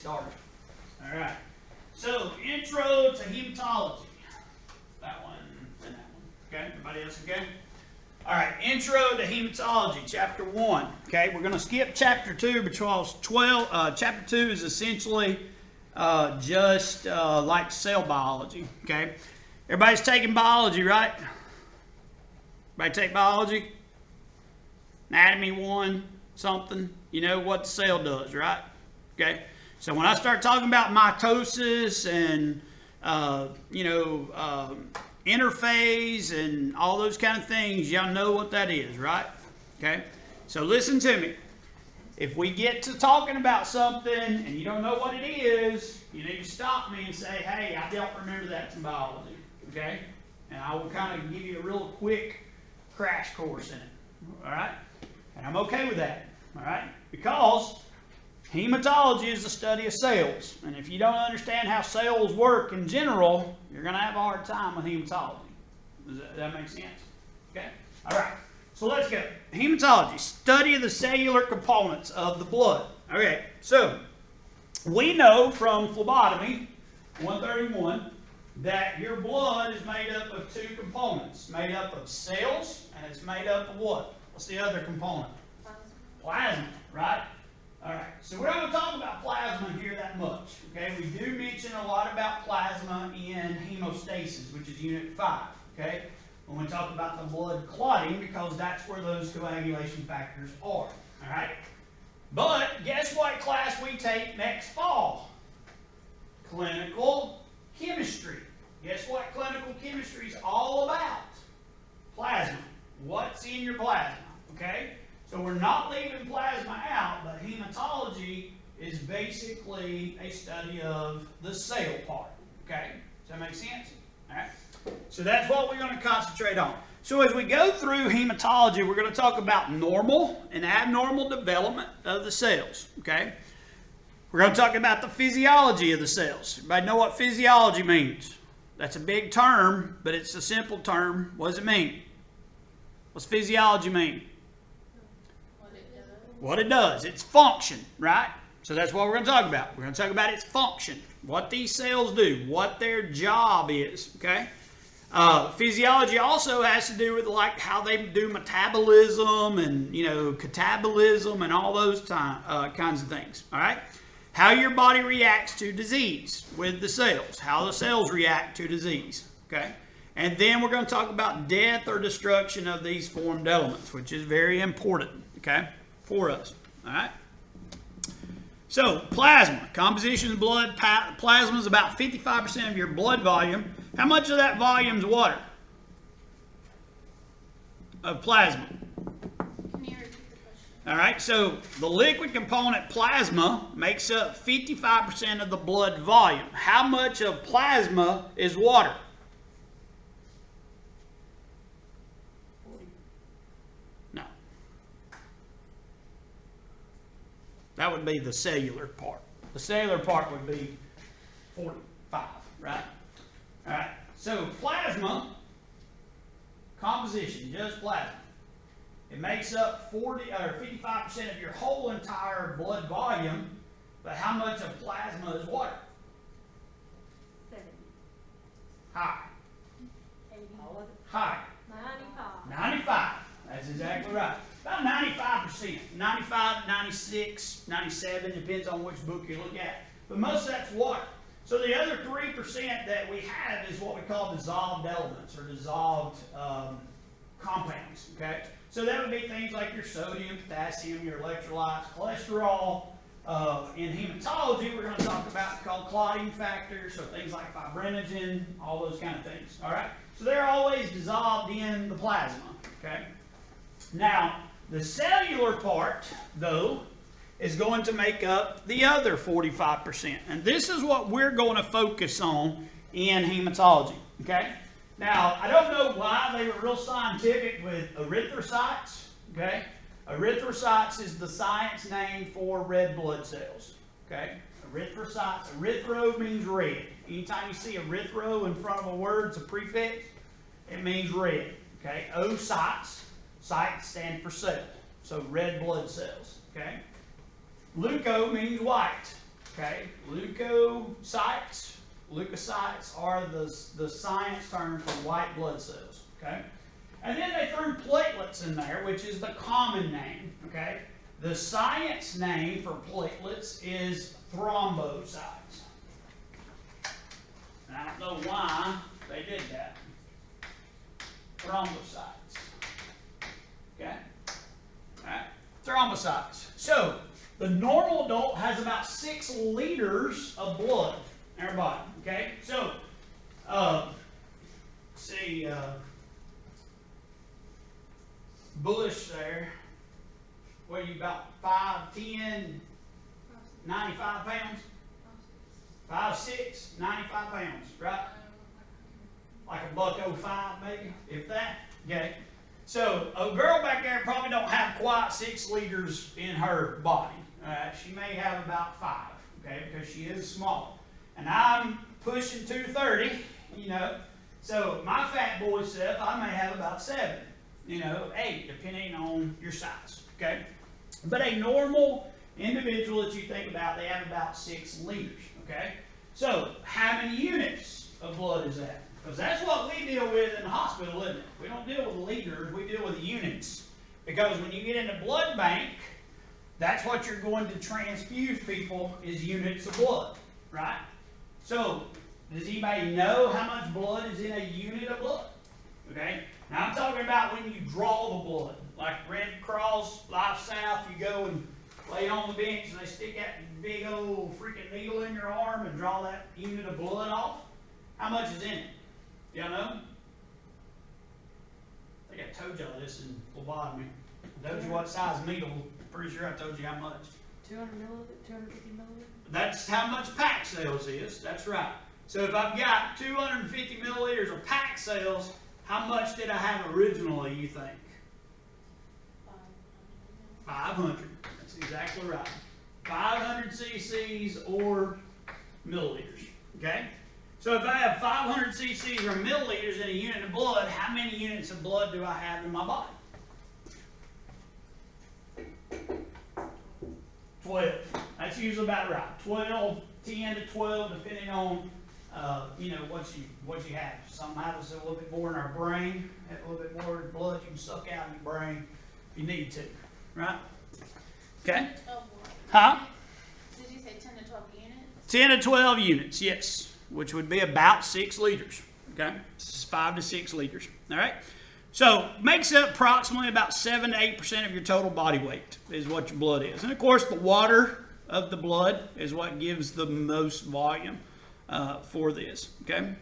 Started. All right. So, intro to hematology. That one and that one. Okay. Everybody else okay? All right. Intro to hematology, chapter 1. Okay. We're going to skip chapter 2 because chapter 2 is essentially just like cell biology. Okay. Everybody's taking biology, right? Everybody take biology? Anatomy 1, something. You know what the cell does, right? Okay. So when I start talking about mitosis and, interphase and all those kind of things, y'all know what that is, right? Okay. So listen to me. If we get to talking about something and you don't know what it is, you need to stop me and say, hey, I don't remember that from biology. Okay. And I will kind of give you a real quick crash course in it. All right. And I'm okay with that. All right. Because hematology is the study of cells. And if you don't understand how cells work in general, you're going to have a hard time with hematology. Does that make sense? Okay? All right. So let's go. Hematology, study of the cellular components of the blood. Okay. So we know from phlebotomy 131 that your blood is made up of two components. Made up of cells, and it's made up of what? What's the other component? Plasma, right? All right, so we're not going to talk about plasma here that much, okay? We do mention a lot about plasma in hemostasis, which is unit 5, okay? When we talk about the blood clotting, because that's where those coagulation factors are, all right? But guess what class we take next fall? Clinical chemistry. Guess what clinical chemistry is all about? Plasma. What's in your plasma, okay? So we're not leaving plasma out, but hematology is basically a study of the cell part. Okay? Does that make sense? All right. So that's what we're going to concentrate on. So as we go through hematology, we're going to talk about normal and abnormal development of the cells. Okay? We're going to talk about the physiology of the cells. Everybody know what physiology means? That's a big term, but it's a simple term. What does it mean? What's physiology mean? What it does. Its function, right? So that's what we're going to talk about. We're going to talk about its function. What these cells do. What their job is. Okay? Physiology also has to do with like how they do metabolism and, catabolism and all those kinds of things. All right? How your body reacts to disease with the cells. How the cells react to disease. Okay? And then we're going to talk about death or destruction of these formed elements, which is very important. Okay? For us. All right. So plasma, composition of blood. Plasma is about 55% of your blood volume. How much of that volume is water? Of plasma. Can you repeat the question? All right. So the liquid component plasma makes up 55% of the blood volume. How much of plasma is water? That would be the cellular part. The cellular part would be 45, right? All right. So plasma, composition, just plasma. It makes up 55% of your whole entire blood volume, but how much of plasma is water? 70. High. 80. High. 95. 95. That's exactly right. About 95%. 95, 96, 97, depends on which book you look at. But most of that's water. So the other 3% that we have is what we call dissolved elements or dissolved compounds. Okay? So that would be things like your sodium, potassium, your electrolytes, cholesterol. In hematology, we're going to talk about called clotting factors, so things like fibrinogen, all those kind of things. All right? So they're always dissolved in the plasma. Okay? Now, the cellular part, though, is going to make up the other 45%. And this is what we're going to focus on in hematology. Okay? Now, I don't know why they were real scientific with erythrocytes. Okay? Erythrocytes is the science name for red blood cells. Okay? Erythrocytes. Erythro means red. Anytime you see erythro in front of a word, it's a prefix, it means red. Okay? Oocytes. Cytes stand for cell. So red blood cells. Okay? Leuco means white. Okay, leukocytes. Leukocytes are the science term for white blood cells. Okay, and then they threw platelets in there, which is the common name. Okay, the science name for platelets is thrombocytes. And I don't know why they did that. Thrombocytes. Okay, all right, thrombocytes. So the normal adult has about 6 liters of blood in our body. Okay, so see Bush there. What are you, about 5'10", 95 pounds? 5'6", 95 pounds, right? Like a $105 maybe, if that. Okay. So a girl back there probably don't have quite 6 liters in her body. All right. She may have about 5, okay, because she is small. And I'm pushing 230, you know. So my fat boy self, I may have about 7, 8, depending on your size. Okay. But a normal individual that you think about, they have about 6 liters. Okay. So how many units of blood is that? Because that's what we deal with in the hospital, isn't it? We don't deal with liters, we deal with units. Because when you get in the blood bank, that's what you're going to transfuse people is units of blood, right? So, does anybody know how much blood is in a unit of blood? Okay? Now I'm talking about when you draw the blood. Like Red Cross, Life South, you go and lay on the bench and they stick that big old freaking needle in your arm and draw that unit of blood off. How much is in it? Y'all know? I think I told y'all this in phlebotomy. I told you what size needle. Pretty sure I told you how much. 200 milliliters, 250 milliliters? That's how much packed cells is. That's right. So if I've got 250 milliliters of packed cells, how much did I have originally, you think? 500. That's exactly right. 500 cc's or milliliters. Okay? So if I have 500 cc's or milliliters in a unit of blood, how many units of blood do I have in my body? 12. That's usually about right. 12, 10 to 12, depending on what you have. Some have us a little bit more in our brain, have a little bit more blood you can suck out in your brain if you need to. Right? Okay? 12 what? Huh? Did you say 10 to 12 units? 10 to 12 units, yes, which would be about 6 liters. Okay? This is 5 to 6 liters. All right? So, makes up approximately about 7 to 8% of your total body weight is what your blood is. And of course, the water of the blood is what gives the most volume for this. Okay?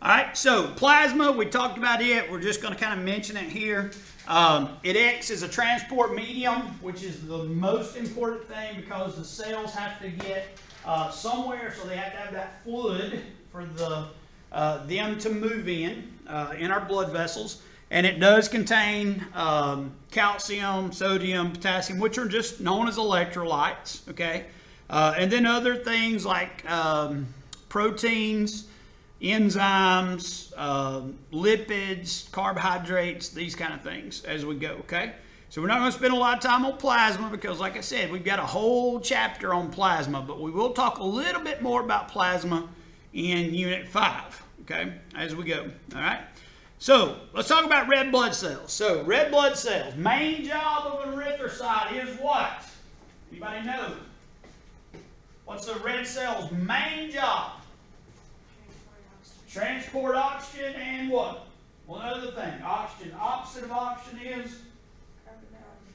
All right, so plasma, we talked about it. We're just going to kind of mention it here. It acts as a transport medium, which is the most important thing because the cells have to get somewhere, so they have to have that fluid for them to move in our blood vessels. And it does contain calcium, sodium, potassium, which are just known as electrolytes, okay? And then other things like proteins, enzymes, lipids, carbohydrates, these kind of things as we go, okay? So we're not going to spend a lot of time on plasma because, like I said, we've got a whole chapter on plasma, but we will talk a little bit more about plasma in Unit 5, okay, as we go, all right? So let's talk about red blood cells. So red blood cells, main job of an erythrocyte is what? Anybody know? What's the red cell's main job? Transport oxygen and what? One other thing. Oxygen. Opposite of oxygen is?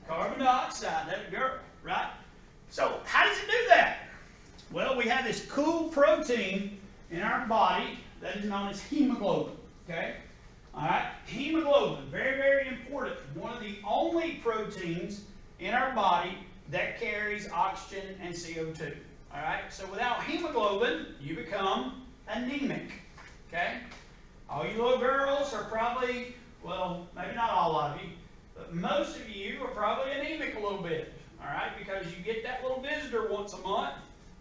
Carbon dioxide. There we go. Right? So how does it do that? Well, we have this cool protein in our body that is known as hemoglobin. Okay? All right? Hemoglobin. Very, very important. One of the only proteins in our body that carries oxygen and CO2. All right? So without hemoglobin, you become anemic. Okay? All you little girls are probably, well, maybe not all of you, but most of you are probably anemic a little bit. All right? Because you get that little visitor once a month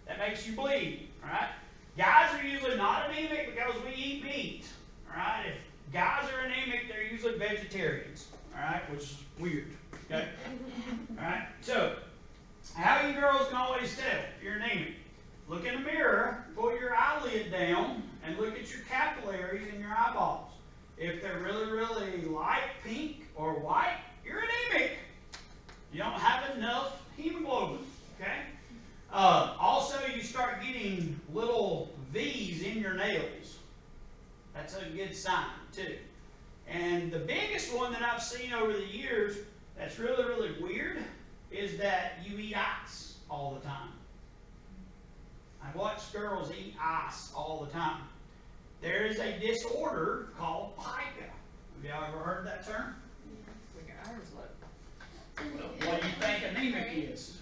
that makes you bleed. All right? Guys are usually not anemic because we eat meat. All right? If guys are anemic, they're usually vegetarians. All right? Which is weird. Okay? All right? So, how you girls can always tell if you're anemic. Look in the mirror, pull your eyelid down, and look at your capillaries in your eyeballs. If they're really, really light pink or white, you're anemic. You don't have enough hemoglobin, okay? Also, you start getting little V's in your nails. That's a good sign, too. And the biggest one that I've seen over the years that's really, really weird is that you eat ice all the time. I watch girls eat ice all the time. There is a disorder called pica. Have y'all ever heard that term? Like your arms look. What do you think anemic is?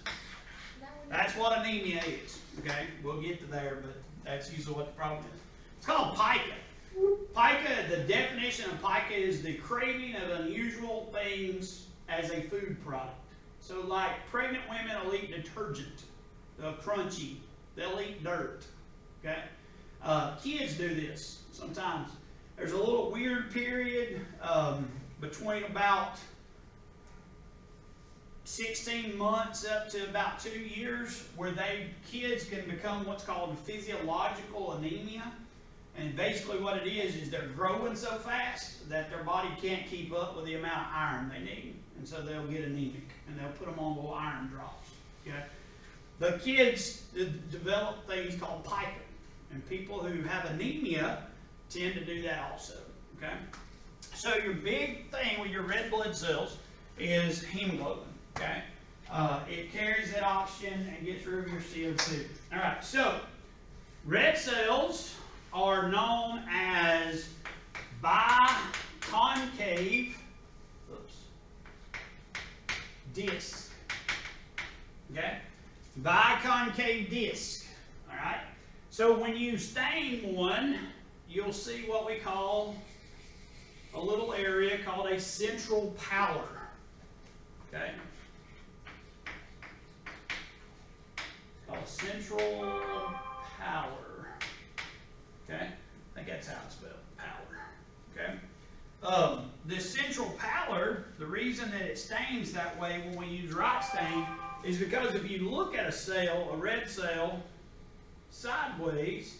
That's what anemia is. Okay, we'll get to there, but that's usually what the problem is. It's called pica. Pica, the definition of pica is the craving of unusual things as a food product. So like pregnant women will eat detergent, they'll crunchy, they'll eat dirt. Okay? Kids do this sometimes. There's a little weird period between about 16 months up to about 2 years where kids can become what's called physiological anemia. And basically what it is they're growing so fast that their body can't keep up with the amount of iron they need. And so they'll get anemic and they'll put them on little iron drops. Okay? The kids develop things called pica. And people who have anemia tend to do that also. Okay? So your big thing with your red blood cells is hemoglobin. Okay? It carries that oxygen and gets rid of your CO2. All right, so red cells are known as biconcave disc. Okay? Biconcave disc. All right? So when you stain one, you'll see what we call a little area called a central pallor. Okay? It's called central pallor. Okay? I think that's how it's spelled, pallor. Okay? This central pallor, the reason that it stains that way when we use right stain is because if you look at a cell, a red cell, sideways,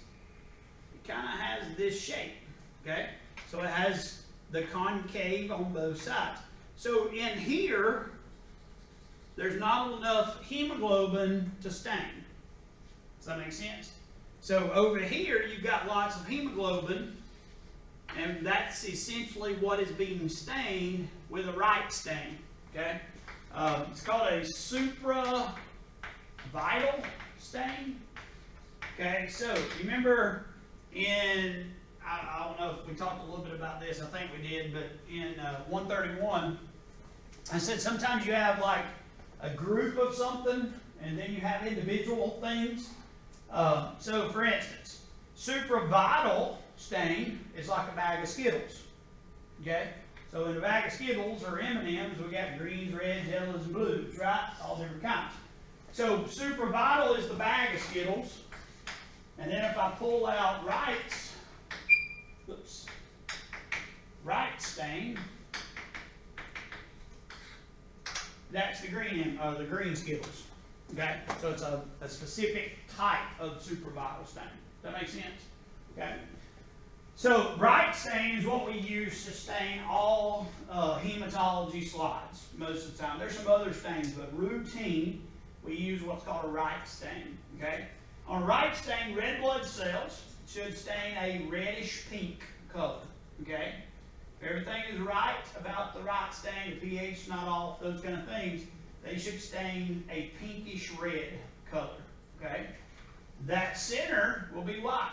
it kind of has this shape. Okay? So it has the concave on both sides. So in here, there's not enough hemoglobin to stain. Does that make sense? So over here, you've got lots of hemoglobin, and that's essentially what is being stained with a right stain. Okay? It's called a supravital stain. Okay, so you remember I don't know if we talked a little bit about this, I think we did, but in 131, I said sometimes you have like a group of something, and then you have individual things. So for instance, supravital stain is like a bag of Skittles. Okay? So in a bag of Skittles or M&Ms, we got greens, reds, yellows, and blues, right? All different kinds. So supravital is the bag of Skittles. And then if I pull out right stain, that's the green Skittles. Okay? So it's a specific type of supravital stain. Does that make sense? Okay? So right stain is what we use to stain all hematology slides most of the time. There's some other stains, but routine, we use what's called a right stain. Okay? On a right stain, red blood cells should stain a reddish pink color. Okay? If everything is right about the right stain, the pH is not off, those kind of things, they should stain a pinkish red color. Okay? That center will be white.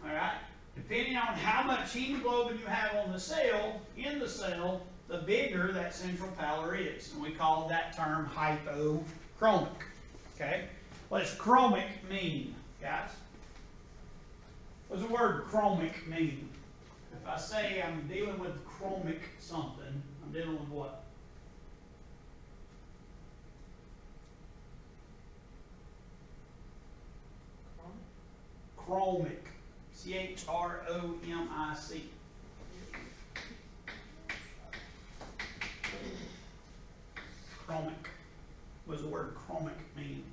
All right? Depending on how much hemoglobin you have on the cell, in the cell, the bigger that central pallor is. And we call that term hypochromic. Okay? What does chromic mean, guys? What does the word chromic mean? If I say I'm dealing with chromic something, I'm dealing with what? Chromic. C-H-R-O-M-I-C. Chromic. What does the word chromic mean?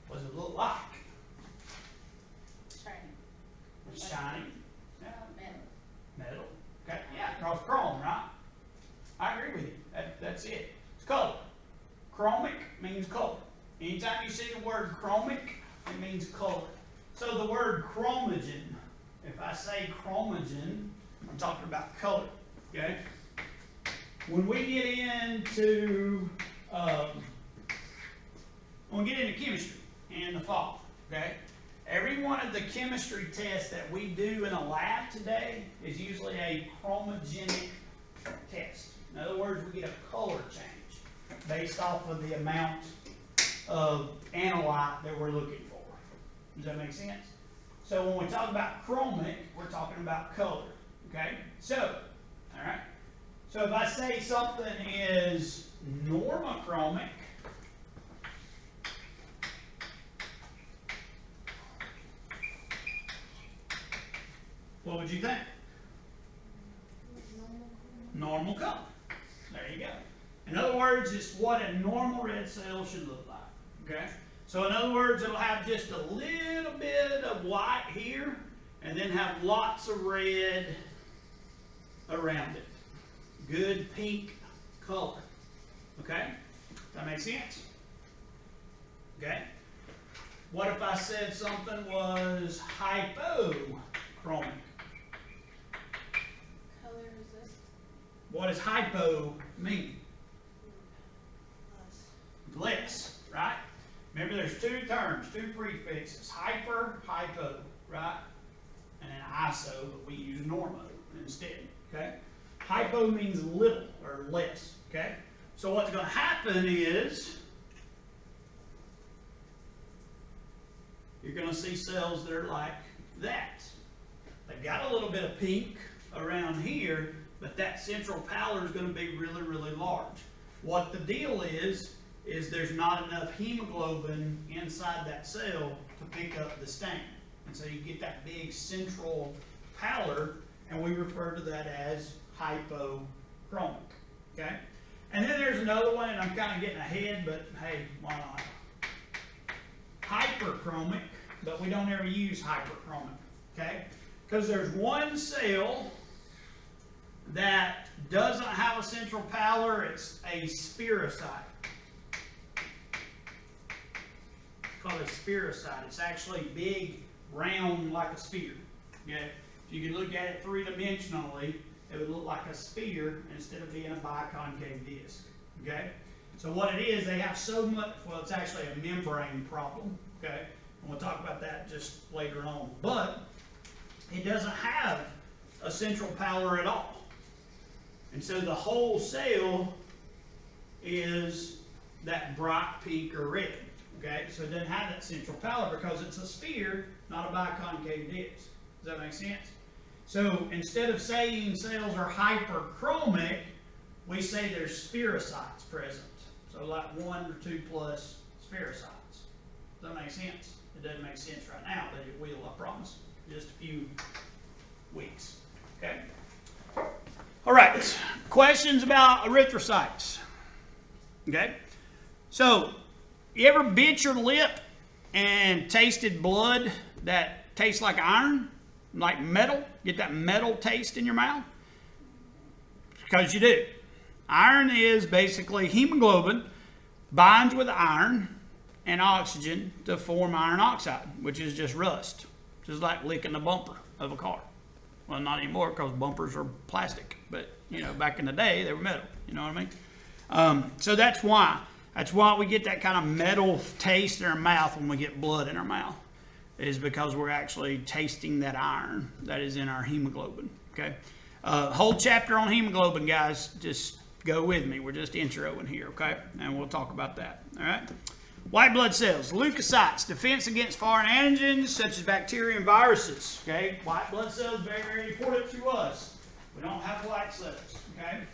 What does it look like? Shiny. It's shiny. Yeah. Metal. Metal. Okay. Yeah, across chrome, right? I agree with you. That's it. It's color. Chromic means color. Anytime you see the word chromic, it means color. So the word chromogen, if I say chromogen, I'm talking about color. Okay? When we get into chemistry in the fall, okay? Every one of the chemistry tests that we do in a lab today is usually a chromogenic test. In other words, we get a color change based off of the amount of analyte that we're looking for. Does that make sense? So when we talk about chromic, we're talking about color. Okay? So, all right. So if I say something is normochromic, what would you think? Normal color. There you go. In other words, it's what a normal red cell should look like. Okay? So in other words, it'll have just a little bit of white here, and then have lots of red around it. Good pink color. Okay? Does that make sense? Okay? What if I said something was hypochromic? Color resist. What does hypo mean? Less, right? Remember, there's two terms, two prefixes, hyper, hypo, right? And then iso, but we use normo instead, okay? Hypo means little or less, okay? So what's going to happen is you're going to see cells that are like that. They've got a little bit of pink around here, but that central pallor is going to be really, really large. What the deal is there's not enough hemoglobin inside that cell to pick up the stain. And so you get that big central pallor, and we refer to that as hypochromic. Okay? And then there's another one, and I'm kind of getting ahead, but hey, why not? Hyperchromic, but we don't ever use hyperchromic. Okay? Because there's one cell that doesn't have a central pallor, it's a spherocyte. Called a spherocyte. It's actually big, round, like a sphere. Okay? If you could look at it three-dimensionally, it would look like a sphere instead of being a biconcave disc. Okay? So what it is, they have so much, well, it's actually a membrane problem. Okay? And we'll talk about that just later on. But it doesn't have a central pallor at all. And so the whole cell is that bright pink or red. Okay, so it doesn't have that central pallor because it's a sphere, not a biconcave disc. Does that make sense? So instead of saying cells are hyperchromic, we say there's spherocytes present. So like 1 or 2 plus spherocytes. Does that make sense? It doesn't make sense right now, but it will, I promise. Just a few weeks. Okay? All right. Questions about erythrocytes? Okay? So, you ever bit your lip and tasted blood that tastes like iron, like metal? Get that metal taste in your mouth? Because you do. Iron is basically hemoglobin binds with iron and oxygen to form iron oxide, which is just rust. Just like licking the bumper of a car. Well, not anymore because bumpers are plastic. But, you know, back in the day, they were metal. You know what I mean? So that's why. That's why we get that kind of metal taste in our mouth when we get blood in our mouth, is because we're actually tasting that iron that is in our hemoglobin. Okay, whole chapter on hemoglobin, guys. Just go with me. We're just introing here, okay? And we'll talk about that. All right. White blood cells, leukocytes, defense against foreign antigens such as bacteria and viruses. Okay, white blood cells very, very important to us. We don't have white cells. Okay,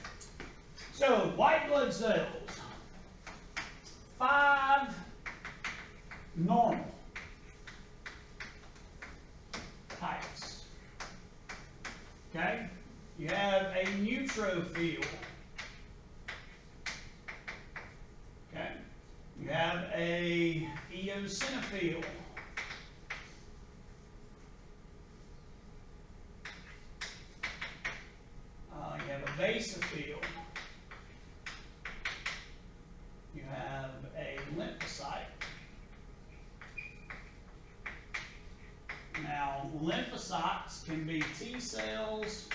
so white blood cells. 5 normal types. Okay? You have a neutrophil. Okay? Now, lymphocytes can be T cells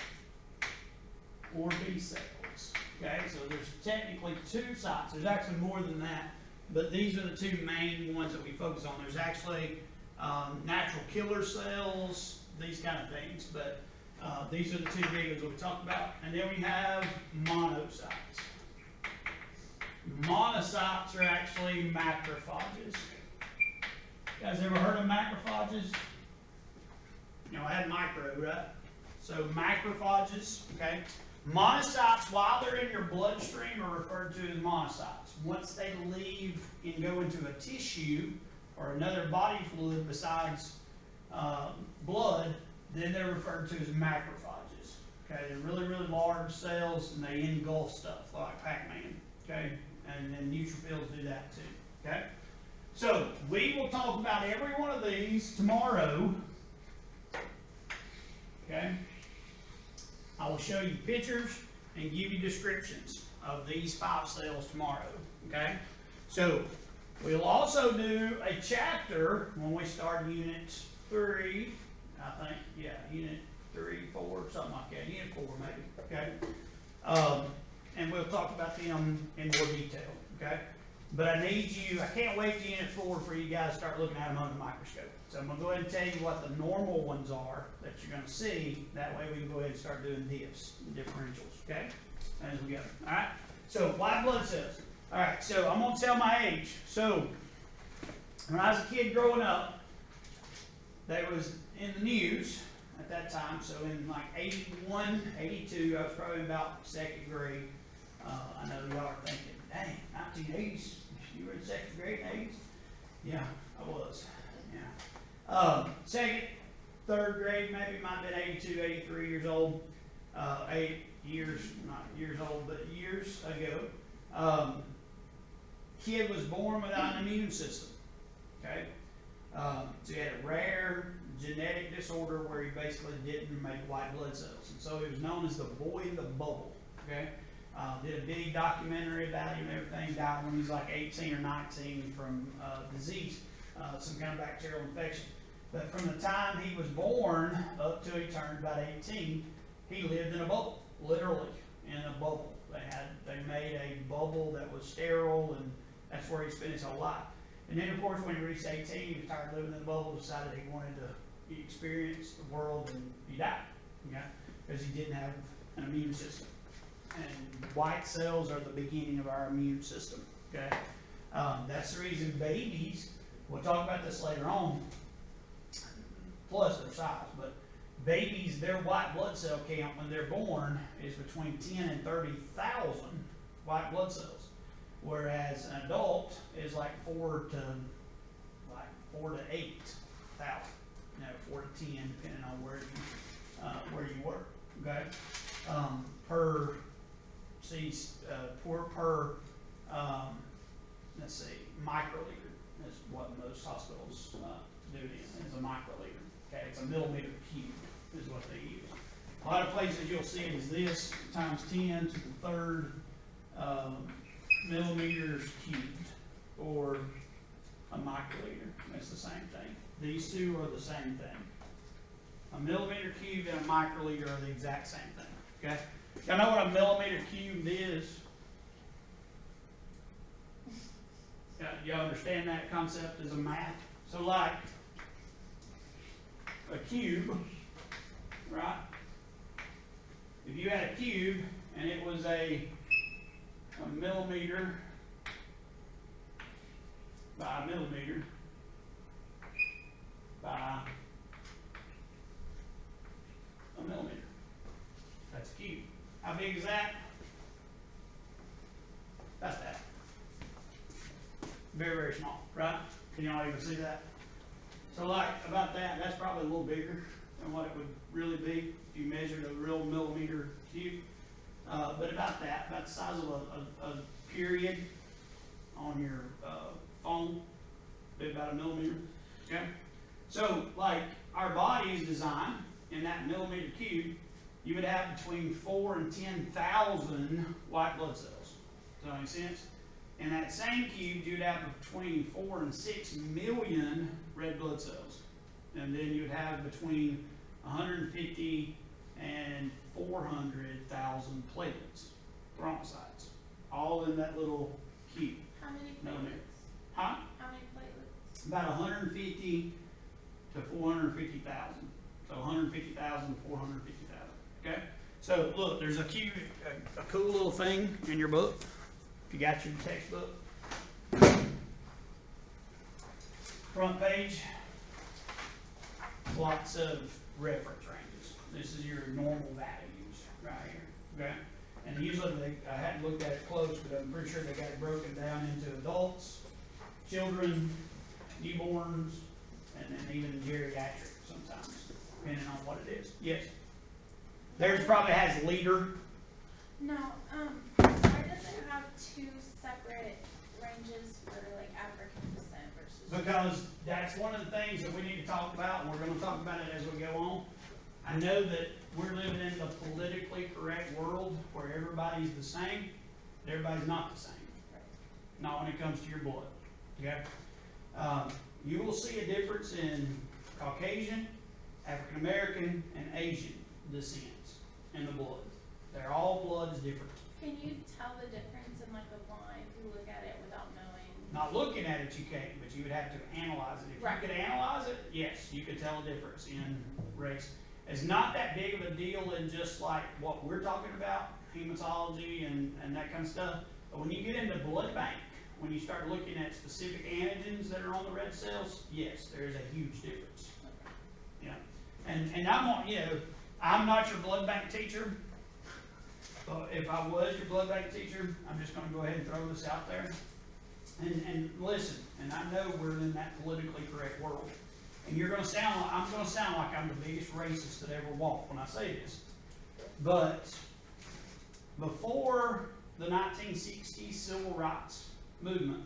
or B cells. Okay, so there's technically two sites. There's actually more than that, but these are the two main ones that we focus on. There's actually natural killer cells, these kind of things, but these are the two big ones that we talked about. And then we have monocytes. Monocytes are actually macrophages. You guys ever heard of macrophages? You know, I had micro, right? So macrophages, okay? Monocytes, while they're in your bloodstream, are referred to as monocytes. Once they leave and go into a tissue or another body fluid besides blood, then they're referred to as macrophages. Okay, they're really, really large cells and they engulf stuff like Pac-Man. Okay, and then neutrophils do that too. Okay, so we will talk about every one of these tomorrow. Okay, I will show you pictures and give you descriptions of these 5 cells tomorrow. Okay, so we'll also do a chapter when we start Unit 3. I think, yeah, Unit 3, 4, something like that. Unit 4 maybe. Okay, and we'll talk about them in more detail. Okay, but I need you. I can't wait to Unit 4 for you guys to start looking at them under the microscope. So I'm going to go ahead and tell you what the normal ones are that you're going to see. That way we can go ahead and start doing differentials, okay, as we go. All right, so white blood cells. All right, so I'm going to tell my age. So when I was a kid growing up, they was in the news at that time. So in like 81, 82, I was probably about 2nd grade. I know y'all are thinking, dang, 1980s, you were in 2nd grade in the 80s? Yeah, I was. Yeah. 2nd, 3rd grade, maybe might have been 82, 83 years old. 8 years, not years old, but years ago. Kid was born without an immune system. Okay? So he had a rare genetic disorder where he basically didn't make white blood cells. And so he was known as the boy in the bubble. Okay? Did a big documentary about him and everything. Died when he was like 18 or 19 from disease, some kind of bacterial infection. But from the time he was born up till he turned about 18, he lived in a bubble, literally in a bubble. They made a bubble that was sterile, and that's where he spent his whole life. And then, of course, when he reached 18, he was tired of living in the bubble, decided he wanted to experience the world, and he died, okay? Because he didn't have an immune system. And white cells are the beginning of our immune system, okay? That's the reason babies, we'll talk about this later on, plus their size, but babies, their white blood cell count when they're born is between 10 and 30,000 white blood cells, whereas an adult is like 4 to 8,000. You know, 4 to 10, depending on where you work. Okay, per let's see, microliter is what most hospitals do it in, is a microliter. Okay, it's a millimeter cube is what they use. A lot of places you'll see it as this times 10 to the 3rd millimeters cubed, or a microliter. It's the same thing. These two are the same thing. A millimeter cubed and a microliter are the exact same thing. Okay? Y'all know what a millimeter cubed is? Y'all understand that concept as a math? So like a cube, right? If you had a cube and it was a millimeter by a millimeter by a millimeter. That's a cube. How big is that? About that. Very, very small, right? Can y'all even see that? So like about that, that's probably a little bigger than what it would really be if you measured a real millimeter cube. But about that, about the size of a period on your phone, be about a millimeter. Okay? So like our body is designed in that millimeter cube, you would have between 4 and 10,000 white blood cells. Does that make sense? In that same cube, you'd have between 4 and 6 million red blood cells. and then you'd have between 150 and 400,000 platelets, thrombocytes, all in that little cube. How many No, no. platelets? Huh? How many platelets? About 150 to 450,000. So 150,000 to 450,000. Okay? So look, there's a cool little thing in your book. If you got your textbook. Front page. Lots of reference ranges. This is your normal values right here. Okay? And usually I hadn't looked at it close, but I'm pretty sure they got it broken down into adults, children, newborns, and then even geriatric sometimes, depending on what it is. Yes. Theirs probably has leader. No, why does it have two separate ranges for like African descent versus? Because that's one of the things that we need to talk about, and we're gonna talk about it as we go on. I know that we're living in the politically correct world where everybody's the same, but everybody's not the same. Not when it comes to your blood, okay? You will see a difference in Caucasian, African American, and Asian descents in the blood. They're all blood is different. Can you tell the difference in like a blind who look at it without knowing? Not looking at it, you can't, but you would have to analyze it. If Right. you could analyze it, yes, you could tell a difference in race. It's not that big of a deal in just like what we're talking about, hematology and that kind of stuff. But when you get into blood bank, when you start looking at specific antigens that are on the red cells, yes, there is a huge difference. Yeah, and I'm not your blood bank teacher. But if I was your blood bank teacher, I'm just going to go ahead and throw this out there. And listen, and I know we're in that politically correct world. And I'm going to sound like I'm the biggest racist that ever walked when I say this. But before the 1960s civil rights movement,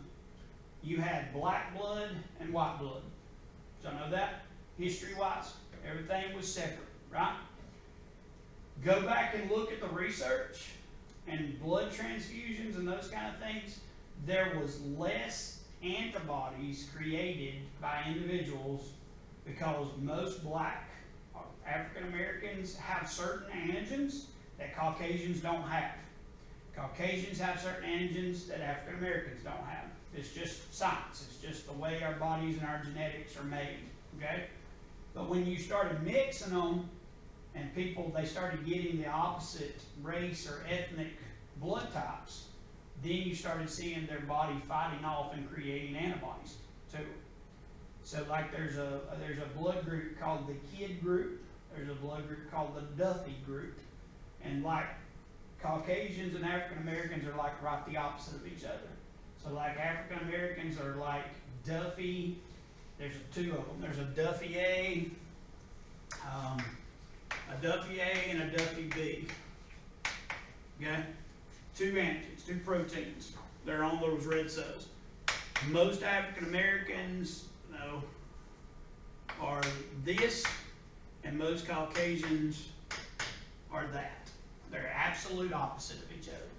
you had black blood and white blood. Did y'all know that? History-wise, everything was separate, right? Go back and look at the research and blood transfusions and those kind of things. There was less antibodies created by individuals because most black African Americans have certain antigens that Caucasians don't have. Caucasians have certain antigens that African Americans don't have. It's just science. It's just the way our bodies and our genetics are made. Okay? But when you started mixing them, and they started getting the opposite race or ethnic blood types, then you started seeing their body fighting off and creating antibodies too. So like there's a blood group called the KID group, there's a blood group called the Duffy group, and like Caucasians and African Americans are like right the opposite of each other. So like African Americans are like Duffy, there's two of them, there's a Duffy A and a Duffy B. Okay? Two antigens, two proteins. They're on those red cells. Most African Americans, are this, and most Caucasians are that. They're absolute opposite of each other.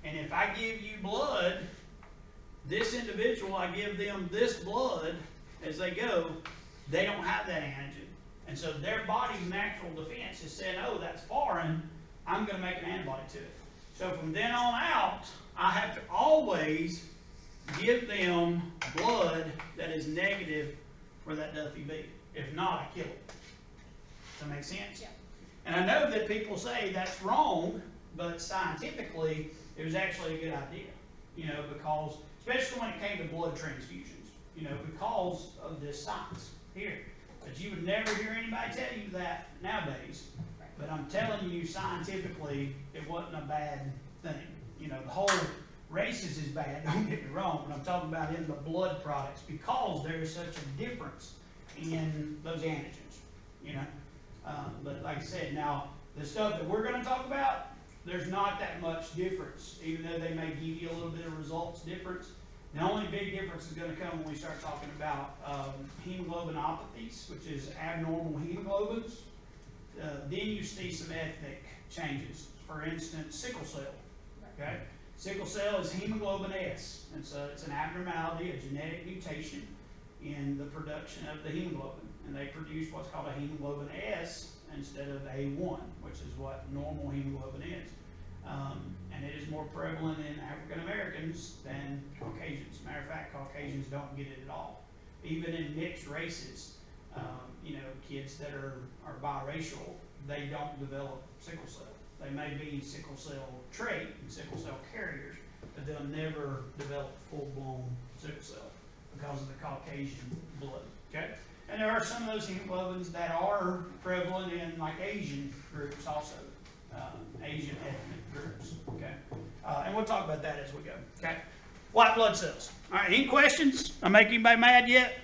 And if I give you blood, this individual, I give them this blood as they go, they don't have that antigen. And so their body's natural defense is saying, oh, that's foreign, I'm going to make an antibody to it. So from then on out, I have to always give them blood that is negative for that Duffy B. If not, I kill it. Does that make sense? Yeah. And I know that people say that's wrong, but scientifically, it was actually a good idea. Because, especially when it came to blood transfusions, because of this science here. But you would never hear anybody tell you that nowadays. But I'm telling you, scientifically, it wasn't a bad thing. The whole races is bad, don't get me wrong, but I'm talking about in the blood products because there is such a difference in those antigens. But like I said, now, the stuff that we're going to talk about, there's not that much difference, even though they may give you a little bit of results difference. The only big difference is going to come when we start talking about hemoglobinopathies, which is abnormal hemoglobins. Then you see some ethnic changes. For instance, sickle cell. Okay, sickle cell is hemoglobin S, and so it's an abnormality, a genetic mutation in the production of the hemoglobin. and they produce what's called a hemoglobin S instead of A1, which is what normal hemoglobin is. And it is more prevalent in African Americans than Caucasians. Matter of fact, Caucasians don't get it at all. Even in mixed races, kids that are biracial, they don't develop sickle cell. They may be sickle cell trait and sickle cell carriers, but they'll never develop full-blown sickle cell because of the Caucasian blood. Okay? And there are some of those hemoglobins that are prevalent in like Asian groups also, Asian ethnic groups. Okay? And we'll talk about that as we go. Okay? White blood cells. All right, any questions? I make anybody mad yet?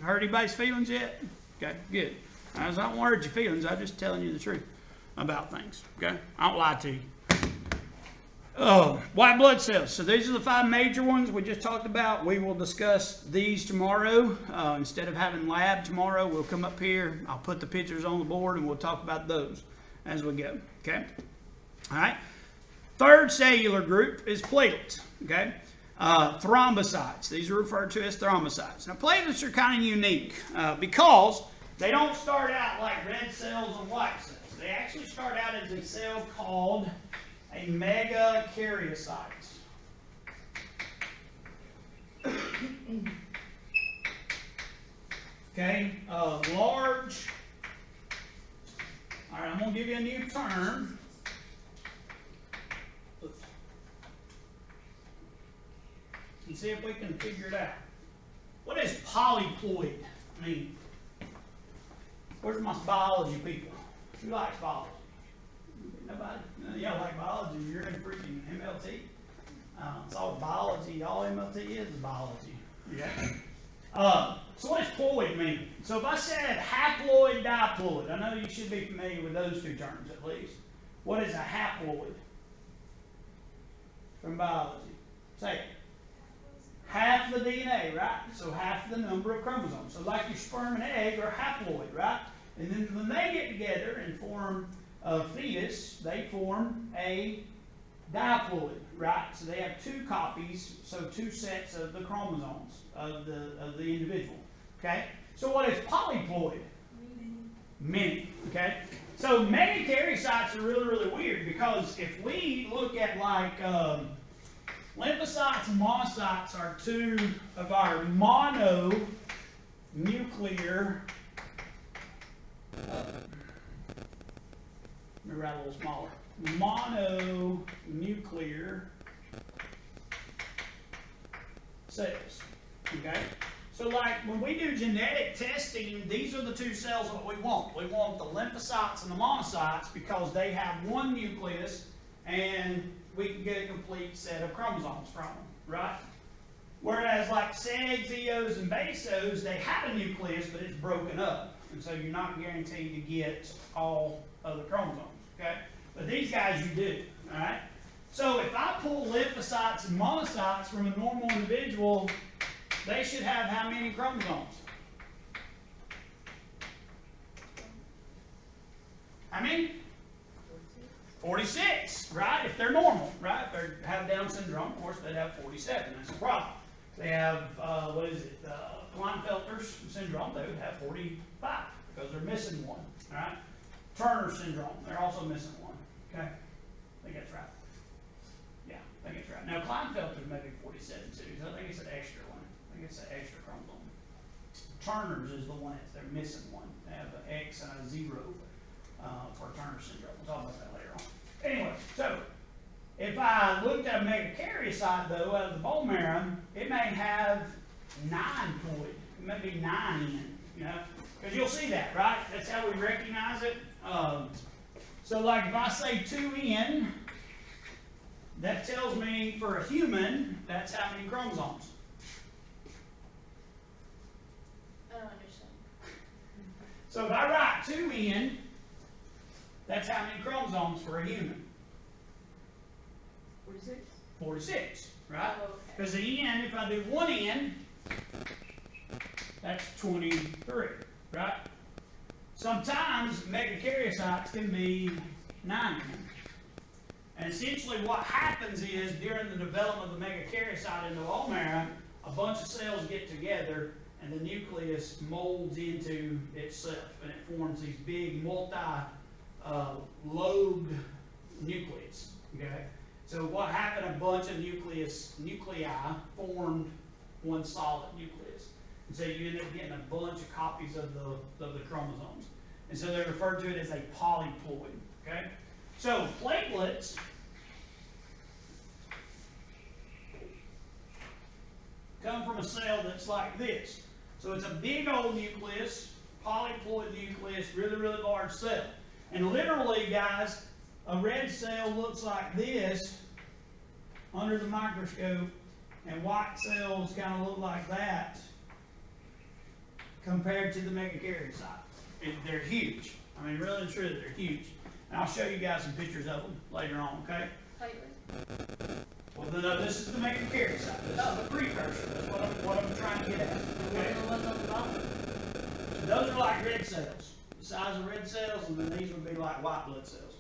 Hurt anybody's feelings yet? Okay, good. I don't want to hurt your feelings. I'm just telling you the truth about things. Okay? I don't lie to you. White blood cells. So these are the 5 major ones we just talked about. We will discuss these tomorrow. Instead of having lab tomorrow, we'll come up here. I'll put the pictures on the board and we'll talk about those as we go. Okay? All right. Third cellular group is platelets. Okay? Thrombocytes. These are referred to as thrombocytes. Now, platelets are kind of unique because they don't start out like red cells and white cells. They actually start out as a cell called a megakaryocyte. Okay, large. All right, I'm going to give you a new term. And see if we can figure it out. What does polyploid mean? Where's my biology people? Who likes biology? Nobody? You don't like biology, you're in freaking MLT. It's all biology. All MLT is biology. Yeah. So what does ploid mean? So if I said haploid, diploid, I know you should be familiar with those 2 terms at least. What is a haploid? From biology. Say it. Half the DNA, right? So half the number of chromosomes. So like your sperm and egg are haploid, right? And then when they get together and form a fetus, they form a diploid, right? So they have 2 copies, so 2 sets of the chromosomes of the individual. Okay? So what is polyploid? Many. Okay? So megakaryocytes are really, really weird because if we look at like lymphocytes and monocytes are 2 of our mononuclear let me write a little smaller. Mononuclear cells. Okay? So like when we do genetic testing, these are the 2 cells that we want. We want the lymphocytes and the monocytes because they have 1 nucleus and we can get a complete set of chromosomes from them, right? Whereas like segs, eos, and basos, they have a nucleus, but it's broken up. And so you're not guaranteed to get all of the chromosomes, okay? But these guys you do, all right? So if I pull lymphocytes and monocytes from a normal individual, they should have how many chromosomes? How many? 46, right? If they're normal, right? If they have Down syndrome, of course, they'd have 47. That's a problem. They have, Klinefelter's syndrome, they would have 45 because they're missing 1, all right? Turner syndrome, they're also missing 1, okay? I think that's right. Yeah, I think it's right. Now, Klinefelter's may be 47 too, so I think it's an extra one. I think it's an extra chromosome. Turner's is the one they're missing 1. They have an X and a 0 for Turner syndrome. We'll talk about that later on. Anyway, so if I looked at a megakaryocyte, though, out of the bone marrow, it may have 9 ploid. It may be 9 in, because you'll see that, right? That's how we recognize it. So like if I say 2N, that tells me for a human, that's how many chromosomes. I don't understand. So if I write 2N, that's how many chromosomes for a human. 46? 46, right? Oh, okay. Because the N, if I do 1 N, that's 23, right? Sometimes megakaryocytes can be 9 N. And essentially what happens is during the development of the megakaryocyte in the bone marrow, a bunch of cells get together and the nucleus molds into itself, and it forms these big multi-lobed nucleus. Okay, so what happened? A bunch of nuclei formed one solid nucleus, and so you end up getting a bunch of copies of the chromosomes, and so they're referred to it as a polyploid. Okay, so platelets come from a cell that's like this. So it's a big old nucleus, polyploid nucleus, really, really large cell. And literally, guys, a red cell looks like this under the microscope, and white cells kind of look like that compared to the megakaryocyte. They're huge. I mean, really and truly, they're huge. And I'll show you guys some pictures of them later on, okay? Platelet. Well, no, this is the megakaryocyte. This is the precursor. That's what I'm trying to get at. Okay? The ones on the bottom. Those are like red cells, the size of red cells, and then these would be like white blood cells.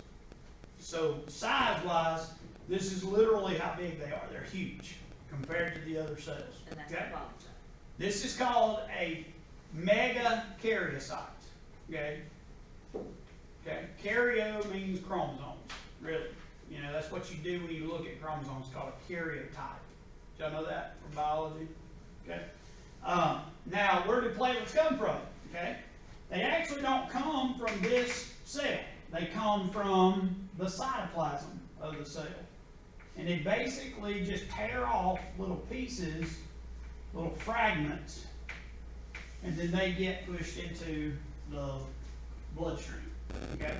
So size-wise, this is literally how big they are. They're huge compared to the other cells. And that's Okay? the bottom. This is called a megakaryocyte. Okay? Okay? Karyo means chromosomes, really. You know, that's what you do when you look at chromosomes. It's called a karyotype. Did y'all know that from biology? Okay? Now, where do platelets come from? Okay? They actually don't come from this cell. They come from the cytoplasm of the cell. And they basically just tear off little pieces, little fragments, and then they get pushed into the bloodstream. Okay?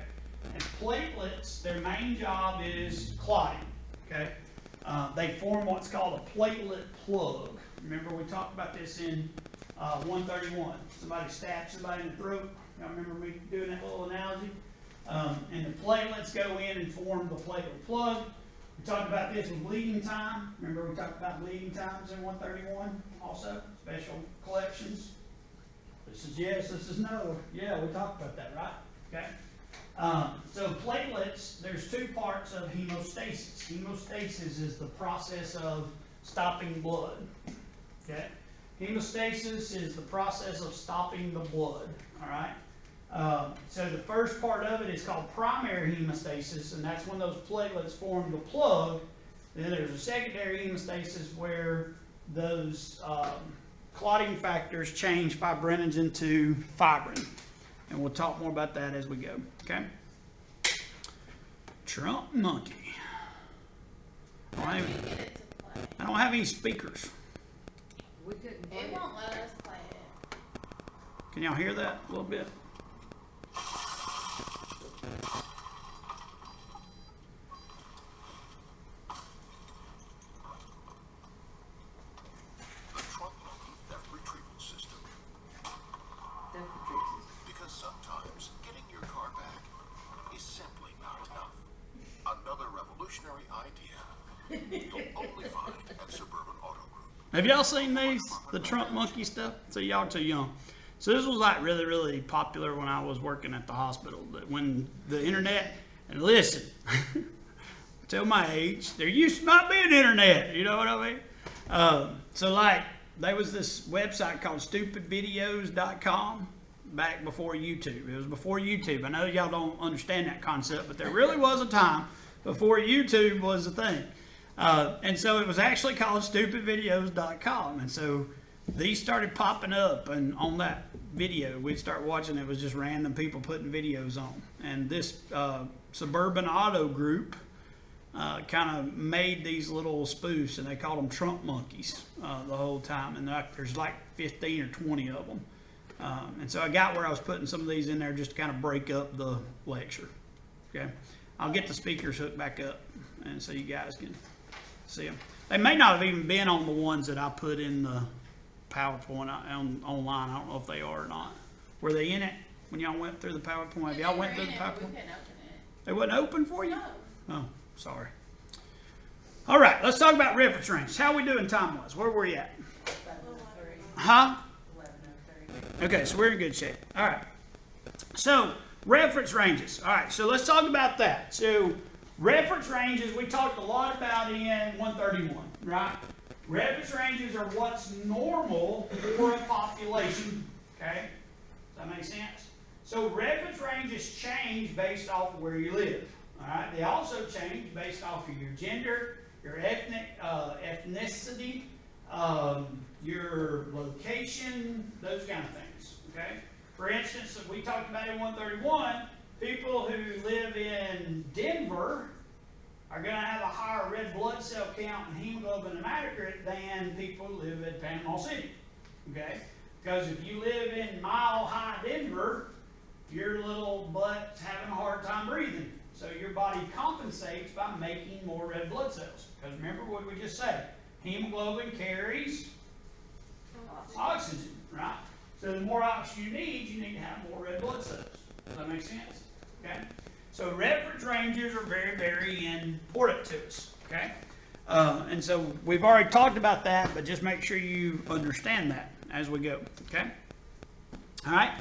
And platelets, their main job is clotting. Okay? They form what's called a platelet plug. Remember we talked about this in 131. Somebody stabbed somebody in the throat. Y'all remember me doing that little analogy? And the platelets go in and form the platelet plug. We talked about this with bleeding time. Remember we talked about bleeding times in 131 also? Special collections. This is yes, this is no. Yeah, we talked about that, right? Okay. So platelets, there's two parts of hemostasis. Hemostasis is the process of stopping blood. Okay? Hemostasis is the process of stopping the blood. All right? So the first part of it is called primary hemostasis, and that's when those platelets form the plug. Then there's a secondary hemostasis where those clotting factors change fibrinogens into fibrin. And we'll talk more about that as we go. Okay? Trump monkey. How do we get it to play? I don't have any speakers. We couldn't play It it. won't let us play it. Can y'all hear that a little bit? The trunk monkey theft retrieval system. That's the trick system. Because sometimes getting your car back is simply not enough. Another revolutionary idea you'll only find at Suburban Auto Group. Have y'all seen these? The Trump monkey stuff? So y'all too young. So this was like really, really popular when I was working at the hospital. That when the internet, and listen, tell my age, there used to not be an internet. You know what I mean? So like, there was this website called stupidvideos.com back before YouTube. It was before YouTube. I know y'all don't understand that concept, but there really was a time before YouTube was a thing. And so it was actually called stupidvideos.com. And so these started popping up, and on that video, we'd start watching. It was just random people putting videos on. And this Suburban Auto Group kind of made these little spoofs, and they called them Trump monkeys the whole time. And there's like 15 or 20 of them. And so I got where I was putting some of these in there just to kind of break up the lecture. Okay, I'll get the speakers hooked back up, and so you guys can see them. They may not have even been on the ones that I put in the PowerPoint online. I don't know if they are or not. Were they in it when y'all went through the PowerPoint? Have y'all went through the We PowerPoint? couldn't open it. They wasn't open for you? No. Oh, sorry. All right, let's talk about reference range. How we doing time-wise? Where were you at? 11:03. Huh? 11:03. Okay, so we're in good shape. All right. So, reference ranges. All right, so let's talk about that. So, reference ranges we talked a lot about in 131, right? Reference ranges are what's normal for a population, okay? Does that make sense? So reference ranges change based off of where you live, all right? They also change based off of your gender, your ethnicity, your location, those kind of things, okay? For instance, if we talked about in 131, people who live in Denver are going to have a higher red blood cell count and hemoglobin and hematocrit than people who live in Panama City, okay? Because if you live in Mile High Denver, your little butt's having a hard time breathing. So your body compensates by making more red blood cells. Because remember what we just said, hemoglobin carries oxygen, right? So the more oxygen you need to have more red blood cells. Does that make sense? Okay? So reference ranges are very, very important to us, okay? And so we've already talked about that, but just make sure you understand that as we go, okay? All right?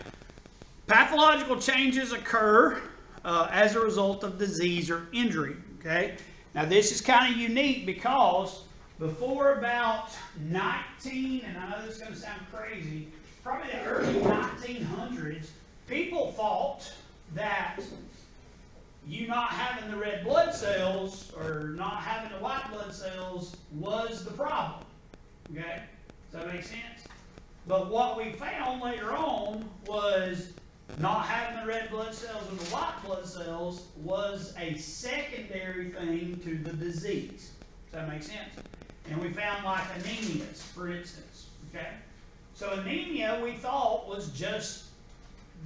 Pathological changes occur as a result of disease or injury, okay? Now this is kind of unique because before about 19, and I know this is going to sound crazy, probably the early 1900s, people thought that you not having the red blood cells or not having the white blood cells was the problem. Okay? Does that make sense? But what we found later on was not having the red blood cells and the white blood cells was a secondary thing to the disease. Does that make sense? And we found like anemias, for instance. Okay? So anemia we thought was just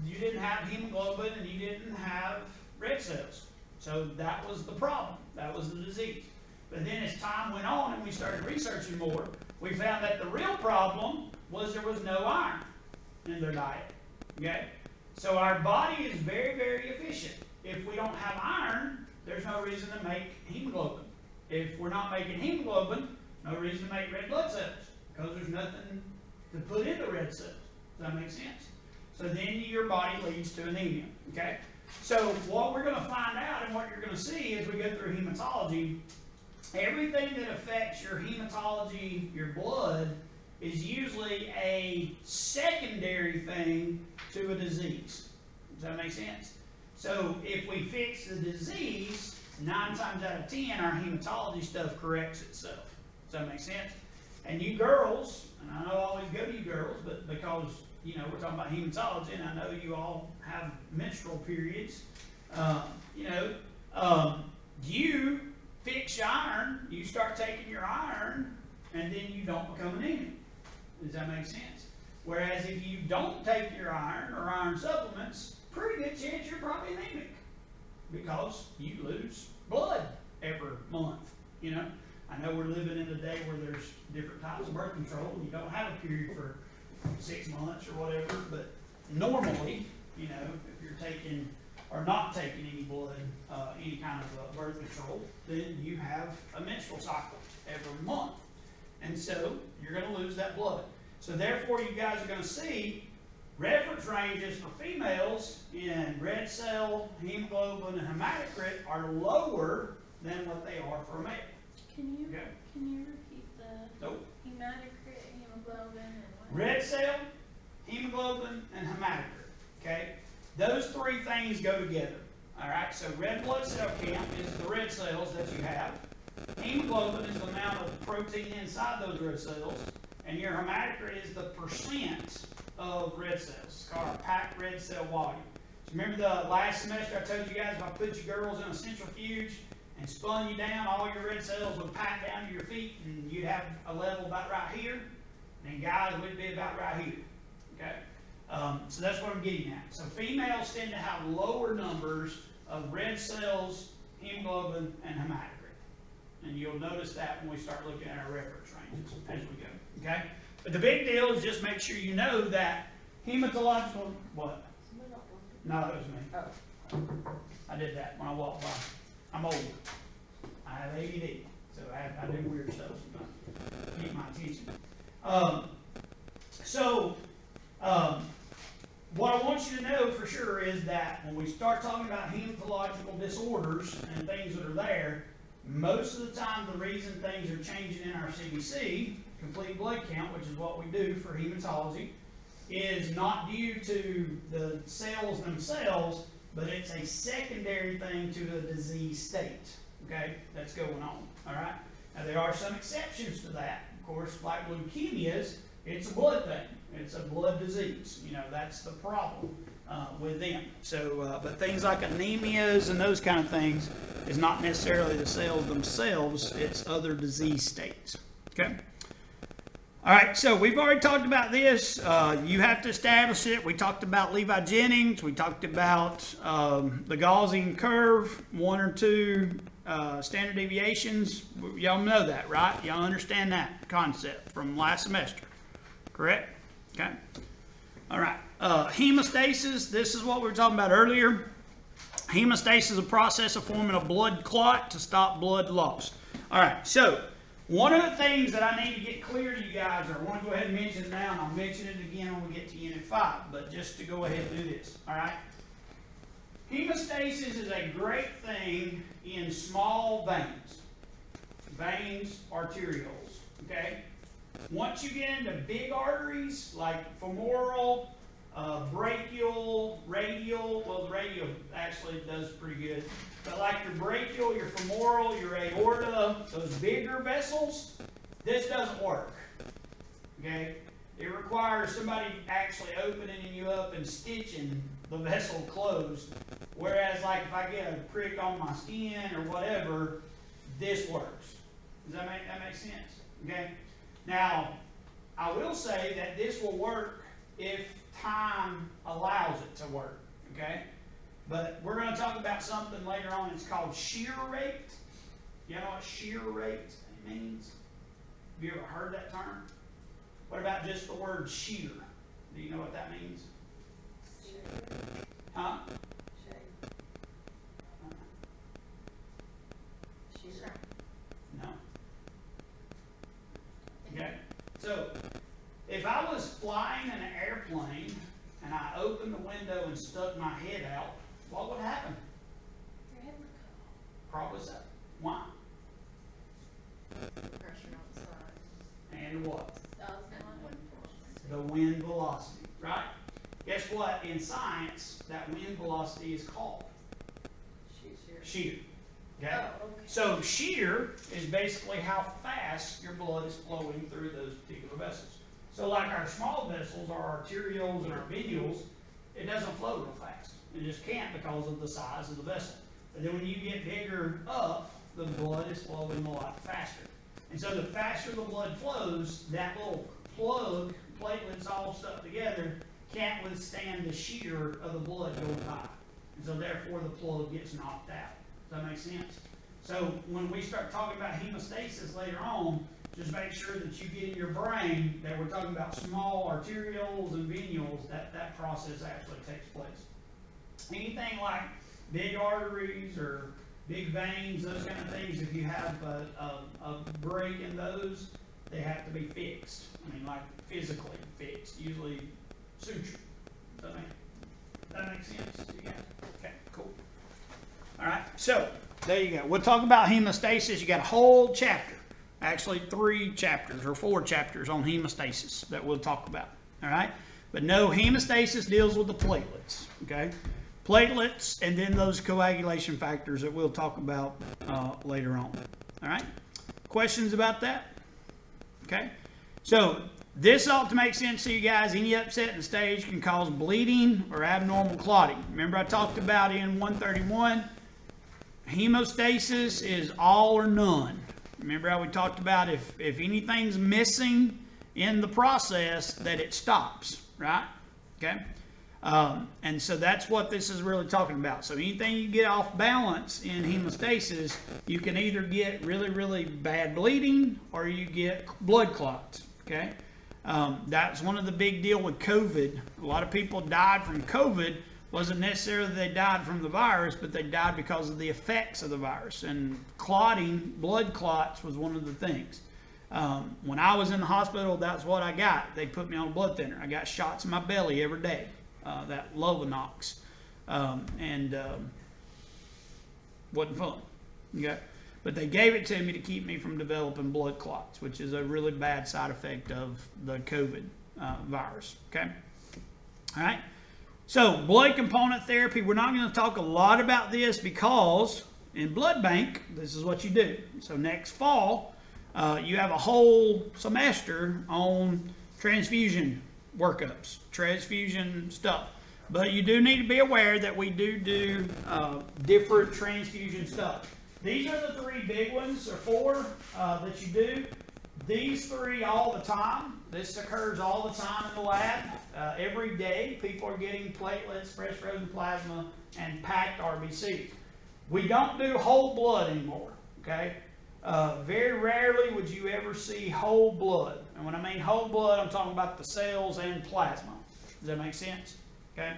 you didn't have hemoglobin and you didn't have red cells. So that was the problem. That was the disease. But then as time went on and we started researching more, we found that the real problem was there was no iron in their diet. Okay? So our body is very, very efficient. If we don't have iron, there's no reason to make hemoglobin. If we're not making hemoglobin, no reason to make red blood cells because there's nothing to put in the red cells. Does that make sense? So then your body leads to anemia. Okay? So what we're going to find out and what you're going to see as we go through hematology, everything that affects your hematology, your blood, is usually a secondary thing to a disease. Does that make sense? So if we fix the disease, 9 times out of 10, our hematology stuff corrects itself. Does that make sense? And you girls, and I know I always go to you girls, but because we're talking about hematology, and I know you all have menstrual periods. You fix your iron, you start taking your iron, and then you don't become anemic. Does that make sense? Whereas if you don't take your iron or iron supplements, pretty good chance you're probably anemic because you lose blood every month. I know we're living in a day where there's different types of birth control. You don't have a period for 6 months or whatever, but normally, if you're taking or not taking any blood, any kind of birth control, then you have a menstrual cycle every month. And so you're going to lose that blood. So therefore, you guys are going to see reference ranges for females in red cell, hemoglobin, and hematocrit are lower than what they are for a male. Can you Okay. repeat the Nope. hematocrit, hemoglobin, and what? Red cell, hemoglobin, and hematocrit. Okay? Those 3 things go together. Alright, so red blood cell count is the red cells that you have. Hemoglobin is the amount of protein inside those red cells. And your hematocrit is the percent of red cells. It's called our packed red cell volume. So remember the last semester I told you guys if I put you girls in a centrifuge and spun you down, all your red cells would pack down to your feet and you'd have a level about right here. And guys would be about right here. Okay? So that's what I'm getting at. So females tend to have lower numbers of red cells, hemoglobin, and hematocrit. And you'll notice that when we start looking at our reference ranges as we go. Okay? But the big deal is just make sure you know that hematological, what? No, that was me. Oh. I did that when I walked by. I'm old. I have ADD, so I do weird stuff sometimes. Keep my attention. What I want you to know for sure is that when we start talking about hematological disorders and things that are there, Most of the time, the reason things are changing in our CBC, complete blood count, which is what we do for hematology, is not due to the cells themselves, but it's a secondary thing to a disease state, okay, that's going on, all right? Now, there are some exceptions to that. Of course, like leukemias, it's a blood thing. It's a blood disease. You know, that's the problem with them. So, but things like anemias and those kind of things is not necessarily the cells themselves. It's other disease states, okay? All right, so we've already talked about this. You have to establish it. We talked about Levi Jennings. We talked about the Gaussian curve, 1 or 2 standard deviations. Y'all know that, right? Y'all understand that concept from last semester, correct? Okay. All right. Hemostasis, this is what we were talking about earlier. Hemostasis is a process of forming a blood clot to stop blood loss. All right, so one of the things that I need to get clear to you guys, or I want to go ahead and mention it now, and I'll mention it again when we get to Unit 5, but just to go ahead and do this, all right? Hemostasis is a great thing in small veins, arterioles, okay? Once you get into big arteries, like femoral, brachial, radial, well, the radial actually does pretty good, but like your brachial, your femoral, your aorta, those bigger vessels, this doesn't work, okay? It requires somebody actually opening you up and stitching the vessel closed, whereas like if I get a prick on my skin or whatever, this works. Does that make sense? Okay? Now, I will say that this will work if time allows it to work, okay? But we're going to talk about something later on. It's called shear rate. You know what shear rate means? Have you ever heard that term? What about just the word shear? Do you know what that means? Huh? No. Okay. So, if I was flying in an airplane and I opened the window and stuck my head out, what would happen? Your head would go. Probably so. Why? Pressure on the side. And what? The The wind velocity, right? Guess what? In science, that wind velocity is called shear. Okay? Oh, okay. So shear is basically how fast your blood is flowing through those particular vessels. So like our small vessels, our arterioles and our venules, it doesn't flow real fast. It just can't because of the size of the vessel. But then when you get bigger up, the blood is flowing a lot faster. And so the faster the blood flows, that little plug, platelets all stuck together, can't withstand the shear of the blood going by. And so therefore the plug gets knocked out. Does that make sense? So when we start talking about hemostasis later on, just make sure that you get in your brain that we're talking about small arterioles and venules, that process actually takes place. Anything like big arteries or big veins, those kind of things, if you have a break in those, they have to be fixed. I mean, like physically fixed, usually suture. Does that make sense to you guys? Okay, cool. All right, so there you go. We'll talk about hemostasis. You got a whole chapter, actually 3 chapters or 4 chapters on hemostasis that we'll talk about. All right, but no, hemostasis deals with the platelets. Okay, platelets, and then those coagulation factors that we'll talk about later on. All right, questions about that? Okay, so this ought to make sense to you guys. Any upset in the stage can cause bleeding or abnormal clotting. Remember I talked about in 131, hemostasis is all or none. Remember how we talked about if anything's missing in the process, that it stops, right? Okay, and so that's what this is really talking about. So anything you get off balance in hemostasis, you can either get really, really bad bleeding or you get blood clots, okay? That's one of the big deal with COVID. A lot of people died from COVID. Wasn't necessarily they died from the virus, but they died because of the effects of the virus. And clotting, blood clots, was one of the things. When I was in the hospital, that's what I got. They put me on a blood thinner. I got shots in my belly every day, that Lovenox, and wasn't fun. Okay, but they gave it to me to keep me from developing blood clots, which is a really bad side effect of the COVID virus. Okay. All right. So blood component therapy, we're not going to talk a lot about this because in blood bank, this is what you do. So next fall, you have a whole semester on transfusion workups, transfusion stuff. But you do need to be aware that we do different transfusion stuff. These are the 3 big ones, or 4, that you do. These 3 all the time. This occurs all the time in the lab. Every day, people are getting platelets, fresh frozen plasma, and packed RBCs. We don't do whole blood anymore, okay? Very rarely would you ever see whole blood. And when I mean whole blood, I'm talking about the cells and plasma. Does that make sense? Okay?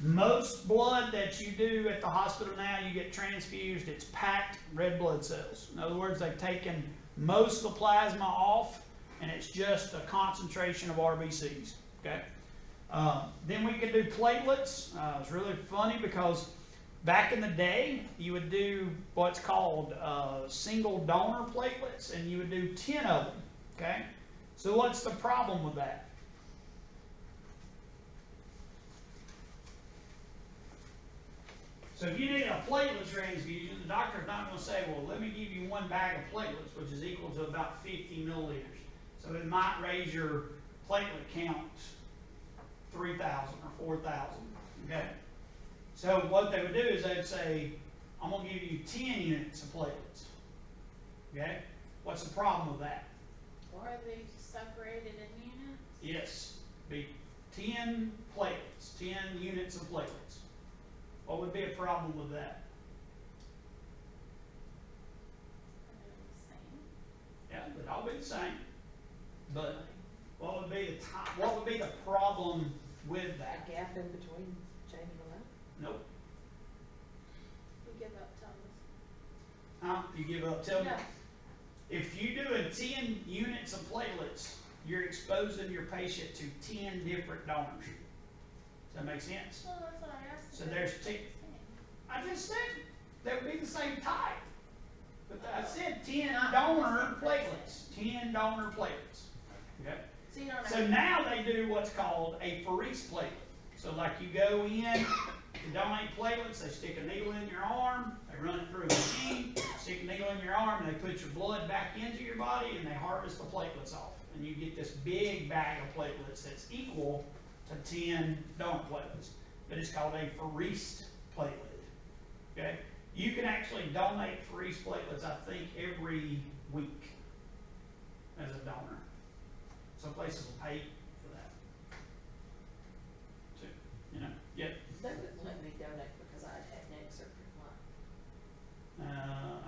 Most blood that you do at the hospital now, you get transfused, it's packed red blood cells. In other words, they've taken most of the plasma off, and it's just a concentration of RBCs. Okay? Then we can do platelets. It's really funny because back in the day, you would do what's called single donor platelets, and you would do 10 of them. Okay? So what's the problem with that? So if you need a platelet transfusion, the doctor's not going to say, well, let me give you 1 bag of platelets, which is equal to about 50 milliliters. So it might raise your platelet count 3,000 or 4,000. Okay? So what they would do is they'd say, I'm going to give you 10 units of platelets. Okay? What's the problem with that? Or are they separated in units? Yes. Be 10 platelets, 10 units of platelets. What would be a problem with that? Yeah, they'd all be the same. But what would be the problem with that? A gap in between changing them out? Nope. We give up, tell us. You give up. Tell me. No. If you do 10 units of platelets, you're exposing your patient to 10 different donors. Does that make sense? Well, that's what I asked. So there's 10. I just said they would be the same type. But I said 10 donor platelets. 10 donor platelets. Okay? So you don't So now they do what's called a pherese platelet. So like you go in to donate platelets, they stick a needle in your arm, they run it through a machine, stick a needle in your arm, and they put your blood back into your body, and they harvest the platelets off. And you get this big bag of platelets that's equal to 10 donor platelets. But it's called a pherese platelet. Okay? You can actually donate pherese platelets, I think, every week as a donor. Some places will pay for that. So, you know, yeah. They wouldn't let me donate because I had neck surgery. Why?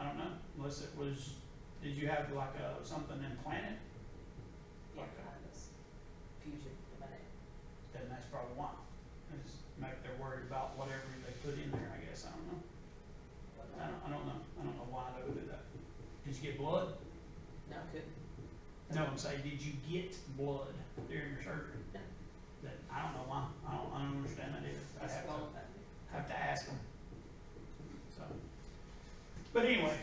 I don't know, unless it was, did you have like something implanted? Bronchitis, fusion in my neck. Then that's probably why. It's maybe they're worried about whatever they put in there, I guess, I don't know. I don't know. I don't know why they would do that. Did you get blood? No, I couldn't. No, I'm saying, did you get blood during your surgery? No. That, I don't know why. I don't understand that either. I That's have wrong to, about me. have to ask them. So, but anyway,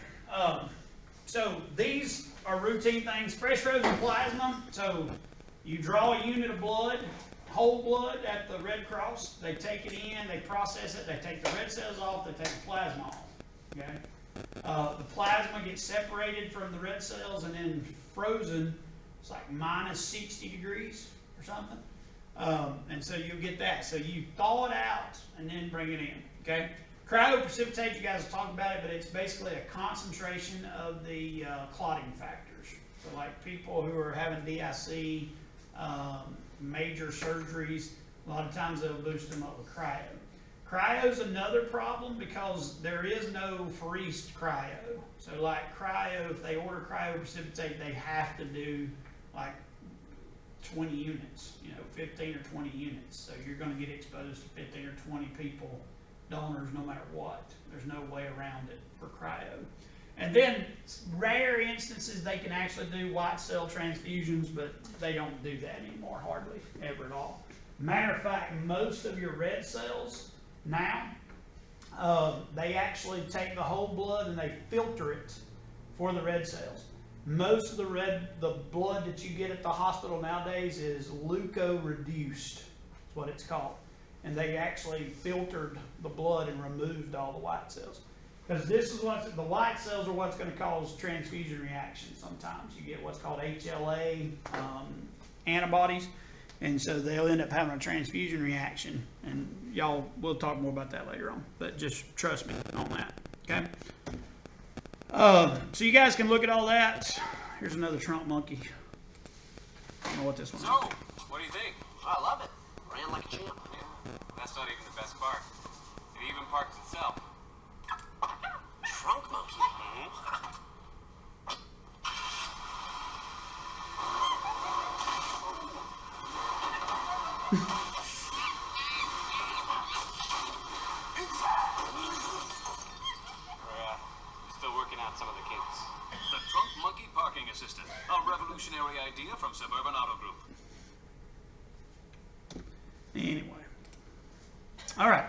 so these are routine things. Fresh frozen plasma. So you draw a unit of blood, whole blood at the Red Cross. They take it in, they process it, they take the red cells off, they take the plasma off. Okay. The plasma gets separated from the red cells and then frozen. It's like minus 60 degrees or something. And so you'll get that. So you thaw it out and then bring it in. Okay. Cryoprecipitate, you guys talked about it, but it's basically a concentration of the clotting factors. So like people who are having DIC, major surgeries, a lot of times they'll boost them up with cryo. Cryo is another problem because there is no pherese cryo. So like cryo, if they order cryoprecipitate, they have to do like 20 units, 15 or 20 units. So you're going to get exposed to 15 or 20 people, donors, no matter what. There's no way around it for cryo. And then rare instances they can actually do white cell transfusions, but they don't do that anymore, hardly ever at all. Matter of fact, most of your red cells now, they actually take the whole blood and they filter it for the red cells. Most of the blood that you get at the hospital nowadays is leukoreduced. That's what it's called. And they actually filtered the blood and removed all the white cells. Because this is the white cells are what's going to cause transfusion reactions sometimes. You get what's called HLA antibodies. And so they'll end up having a transfusion reaction. And we'll talk more about that later on. But just trust me on that. Okay? So you guys can look at all that. Here's another trunk monkey. I don't know what this one is. So, what do you think? I love it. Ran like a champ. Yeah, that's not even the best part. It even parks itself. Trunk monkey. Still working out some of the kinks. The Trunk Monkey Parking Assistant, a revolutionary idea from Suburban Auto Group. Anyway. All right.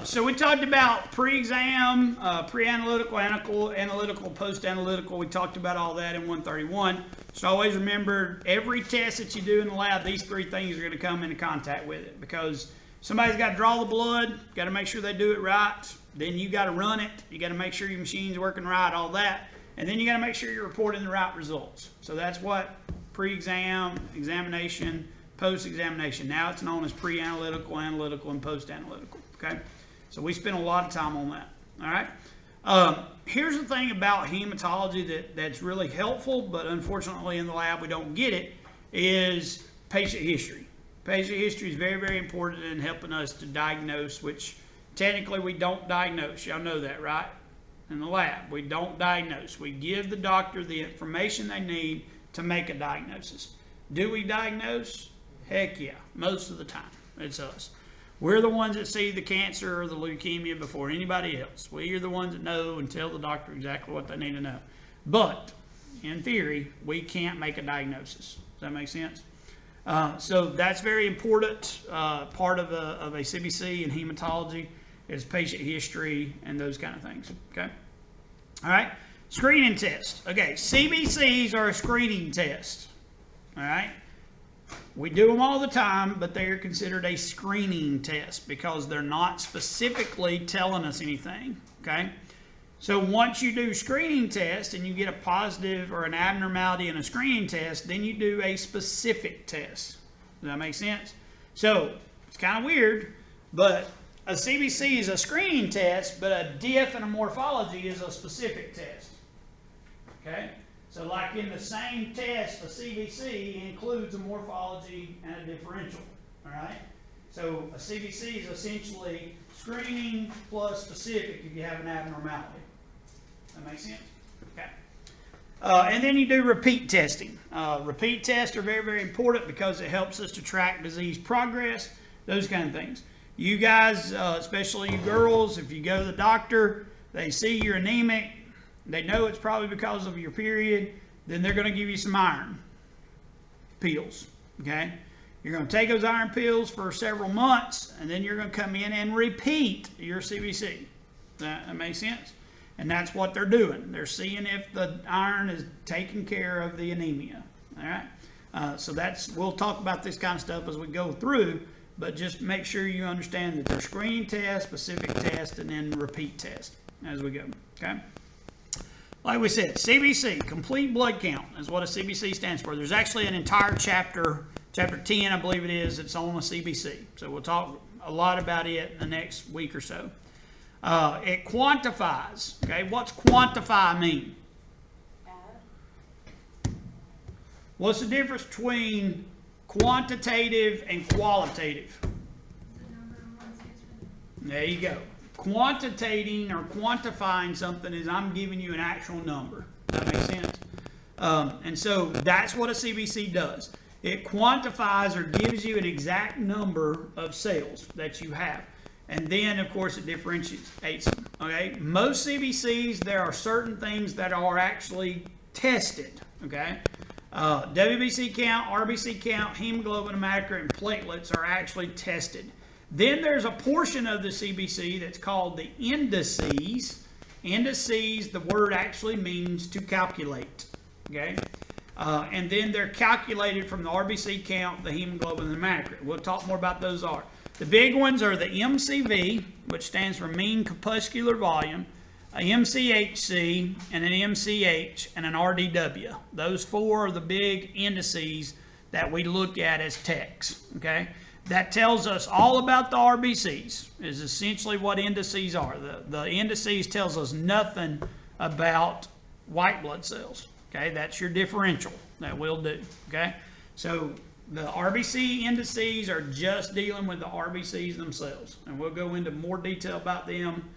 So we talked about pre-exam, pre-analytical, analytical, post-analytical. We talked about all that in 131. So always remember, every test that you do in the lab, these three things are going to come into contact with it. Because somebody's got to draw the blood, got to make sure they do it right. Then you got to run it. You got to make sure your machine's working right, all that. And then you got to make sure you're reporting the right results. So that's what pre-exam, examination, post-examination. Now it's known as pre-analytical, analytical, and post-analytical. Okay? So we spend a lot of time on that. All right? Here's the thing about hematology that's really helpful, but unfortunately in the lab we don't get it, is patient history. Patient history is very, very important in helping us to diagnose, which technically we don't diagnose. Y'all know that, right? In the lab, we don't diagnose. We give the doctor the information they need to make a diagnosis. Do we diagnose? Heck yeah, most of the time. It's us. We're the ones that see the cancer or the leukemia before anybody else. We are the ones that know and tell the doctor exactly what they need to know. But, in theory, we can't make a diagnosis. Does that make sense? So that's very important part of a CBC in hematology is patient history and those kind of things. Okay? All right? Screening test. Okay, CBCs are a screening test. All right? We do them all the time, but they are considered a screening test because they're not specifically telling us anything. Okay? So once you do screening test and you get a positive or an abnormality in a screening test, then you do a specific test. Does that make sense? So it's kind of weird, but a CBC is a screening test, but a diff and a morphology is a specific test. Okay? So like in the same test, a CBC includes a morphology and a differential. All right? So a CBC is essentially screening plus specific if you have an abnormality. That makes sense? Okay. And then you do repeat testing. Repeat tests are very, very important because it helps us to track disease progress, those kind of things. You guys, especially you girls, if you go to the doctor, they see you're anemic, they know it's probably because of your period, then they're going to give you some iron pills. Okay? You're going to take those iron pills for several months, and then you're going to come in and repeat your CBC. That makes sense? And that's what they're doing. They're seeing if the iron is taking care of the anemia. All right? So we'll talk about this kind of stuff as we go through, but just make sure you understand that they're screening test, specific test, and then repeat test as we go. Okay? Like we said, CBC, complete blood count, is what a CBC stands for. There's actually an entire chapter 10, I believe it is, it's on a CBC. So we'll talk a lot about it in the next week or so. It quantifies. Okay, what's quantify mean? What's the difference between quantitative and qualitative? There you go. Quantitating or quantifying something is I'm giving you an actual number. Does that make sense? And so that's what a CBC does. It quantifies or gives you an exact number of cells that you have. And then, of course, it differentiates them. Okay? Most CBCs, there are certain things that are actually tested. Okay? WBC count, RBC count, hemoglobin, hematocrit, and platelets are actually tested. Then there's a portion of the CBC that's called the indices, Indices, the word actually means to calculate, okay? And then they're calculated from the RBC count, the hemoglobin, and the hematocrit. We'll talk more about those are. The big ones are the MCV, which stands for mean corpuscular volume, a MCHC, and an MCH, and an RDW. Those four are the big indices that we look at as techs, okay? That tells us all about the RBCs, is essentially what indices are. The indices tells us nothing about white blood cells, okay? That's your differential that we'll do, okay? So the RBC indices are just dealing with the RBCs themselves, and we'll go into more detail about them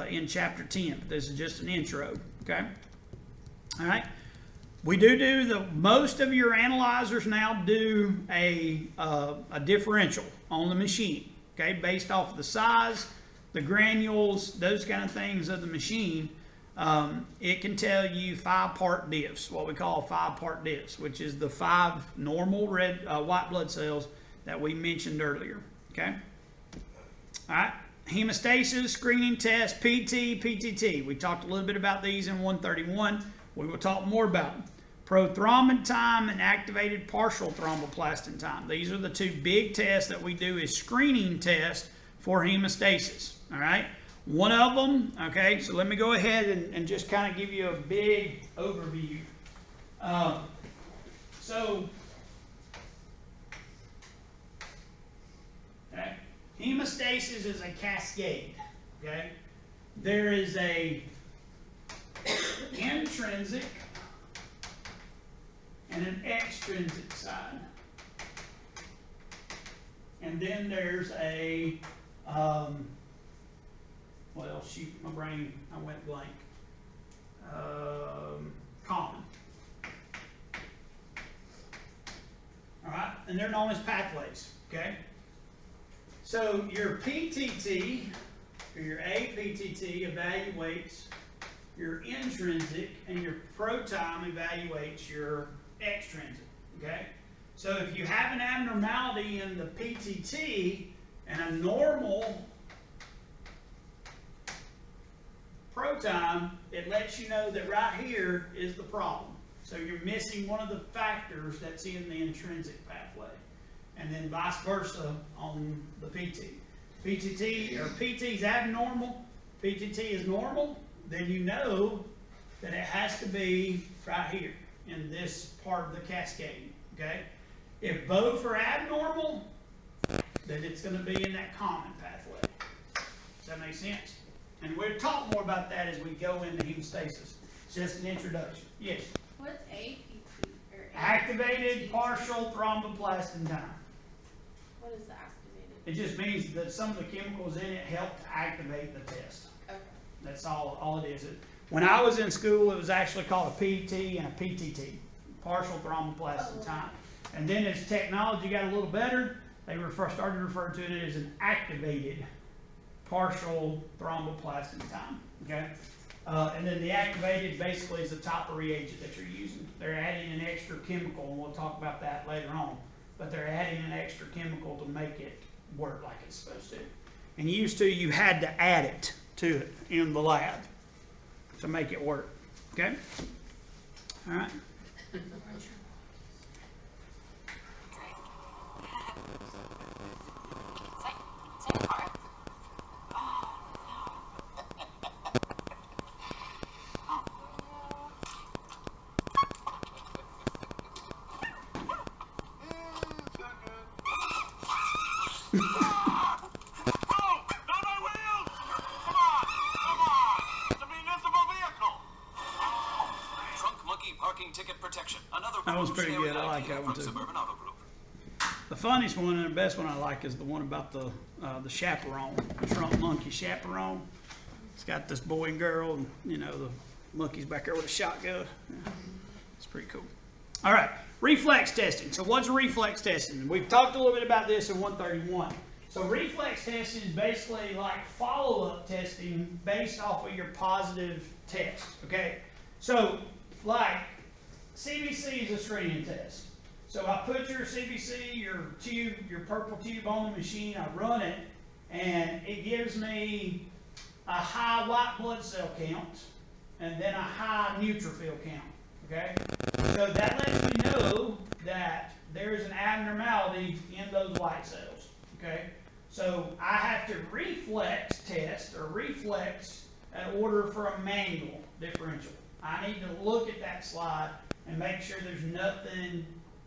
in chapter 10. This is just an intro, okay? All right. We do most of your analyzers now do a differential on the machine, okay, based off of the size, the granules, those kind of things of the machine. It can tell you 5-part diffs, what we call 5-part diffs, which is the 5 normal white blood cells that we mentioned earlier, okay? All right, hemostasis, screening test, PT, PTT. We talked a little bit about these in 131. We will talk more about them. Prothrombin time and activated partial thromboplastin time. These are the two big tests that we do as screening tests for hemostasis, all right? One of them, okay, so let me go ahead and just kind of give you a big overview. Okay, hemostasis is a cascade, okay? There is a intrinsic and an extrinsic side. And then there's a, well, shoot, my brain, I went blank. Common. All right, and they're known as pathways, okay? So your PTT, or your APTT, evaluates your intrinsic, and your ProTime evaluates your extrinsic, okay? So if you have an abnormality in the PTT and a normal ProTime, it lets you know that right here is the problem. So you're missing one of the factors that's in the intrinsic pathway. And then vice versa on the PT. PTT, or PT is abnormal, PTT is normal, then you know that it has to be right here in this part of the cascade, okay? If both are abnormal, then it's going to be in that common pathway. Does that make sense? And we'll talk more about that as we go into hemostasis. It's just an introduction. Yes? What's APT? Or Activated partial thromboplastin time. What is the activated? It just means that some of the chemicals in it help to activate the test. Okay. That's all it is. When I was in school, it was actually called a PT and a PTT, partial thromboplastin time. And then as technology got a little better, they started referring to it as an activated partial thromboplastin time. Okay, and then the activated basically is the type of reagent that you're using. They're adding an extra chemical, and we'll talk about that later on. But they're adding an extra chemical to make it work like it's supposed to. And used to, you had to add it to it in the lab to make it work. Okay? All right. That was pretty good. I like that one too. The funniest one and the best one I like is the one about the chaperone, the trunk monkey chaperone. It's got this boy and girl, and you know the monkey's back there with a shotgun. Yeah, it's pretty cool. All right, reflex testing. So what's reflex testing? We've talked a little bit about this in 131. So reflex testing is basically like follow-up testing based off of your positive test. Okay, so like CBC is a screening test. So I put your CBC, your tube, your purple tube on the machine, I run it, and it gives me a high white blood cell count and then a high neutrophil count. Okay? So that lets me know that there is an abnormality in those white cells. Okay? So I have to reflex test or reflex an order for a manual differential. I need to look at that slide and make sure there's nothing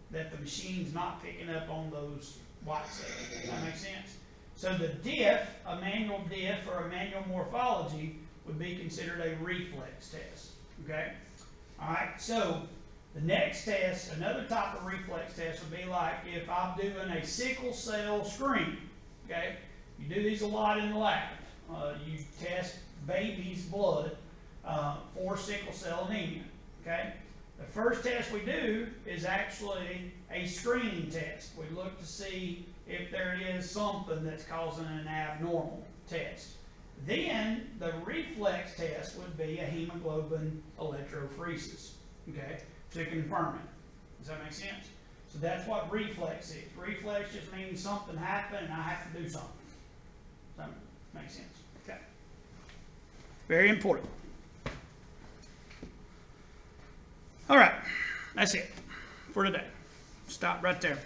that the machine's not picking up on those white cells. Does that make sense? So the diff, a manual diff or a manual morphology, would be considered a reflex test. Okay? Alright, so the next test, another type of reflex test would be like if I'm doing a sickle cell screen. Okay? You do these a lot in the lab. You test babies' blood for sickle cell anemia. Okay? The first test we do is actually a screening test. We look to see if there is something that's causing an abnormal test. Then the reflex test would be a hemoglobin electrophoresis, okay, to confirm it. Does that make sense? So that's what reflex is. Reflex just means something happened and I have to do something. Does that make sense? Okay. Very important. All right, that's it for today. Stop right there.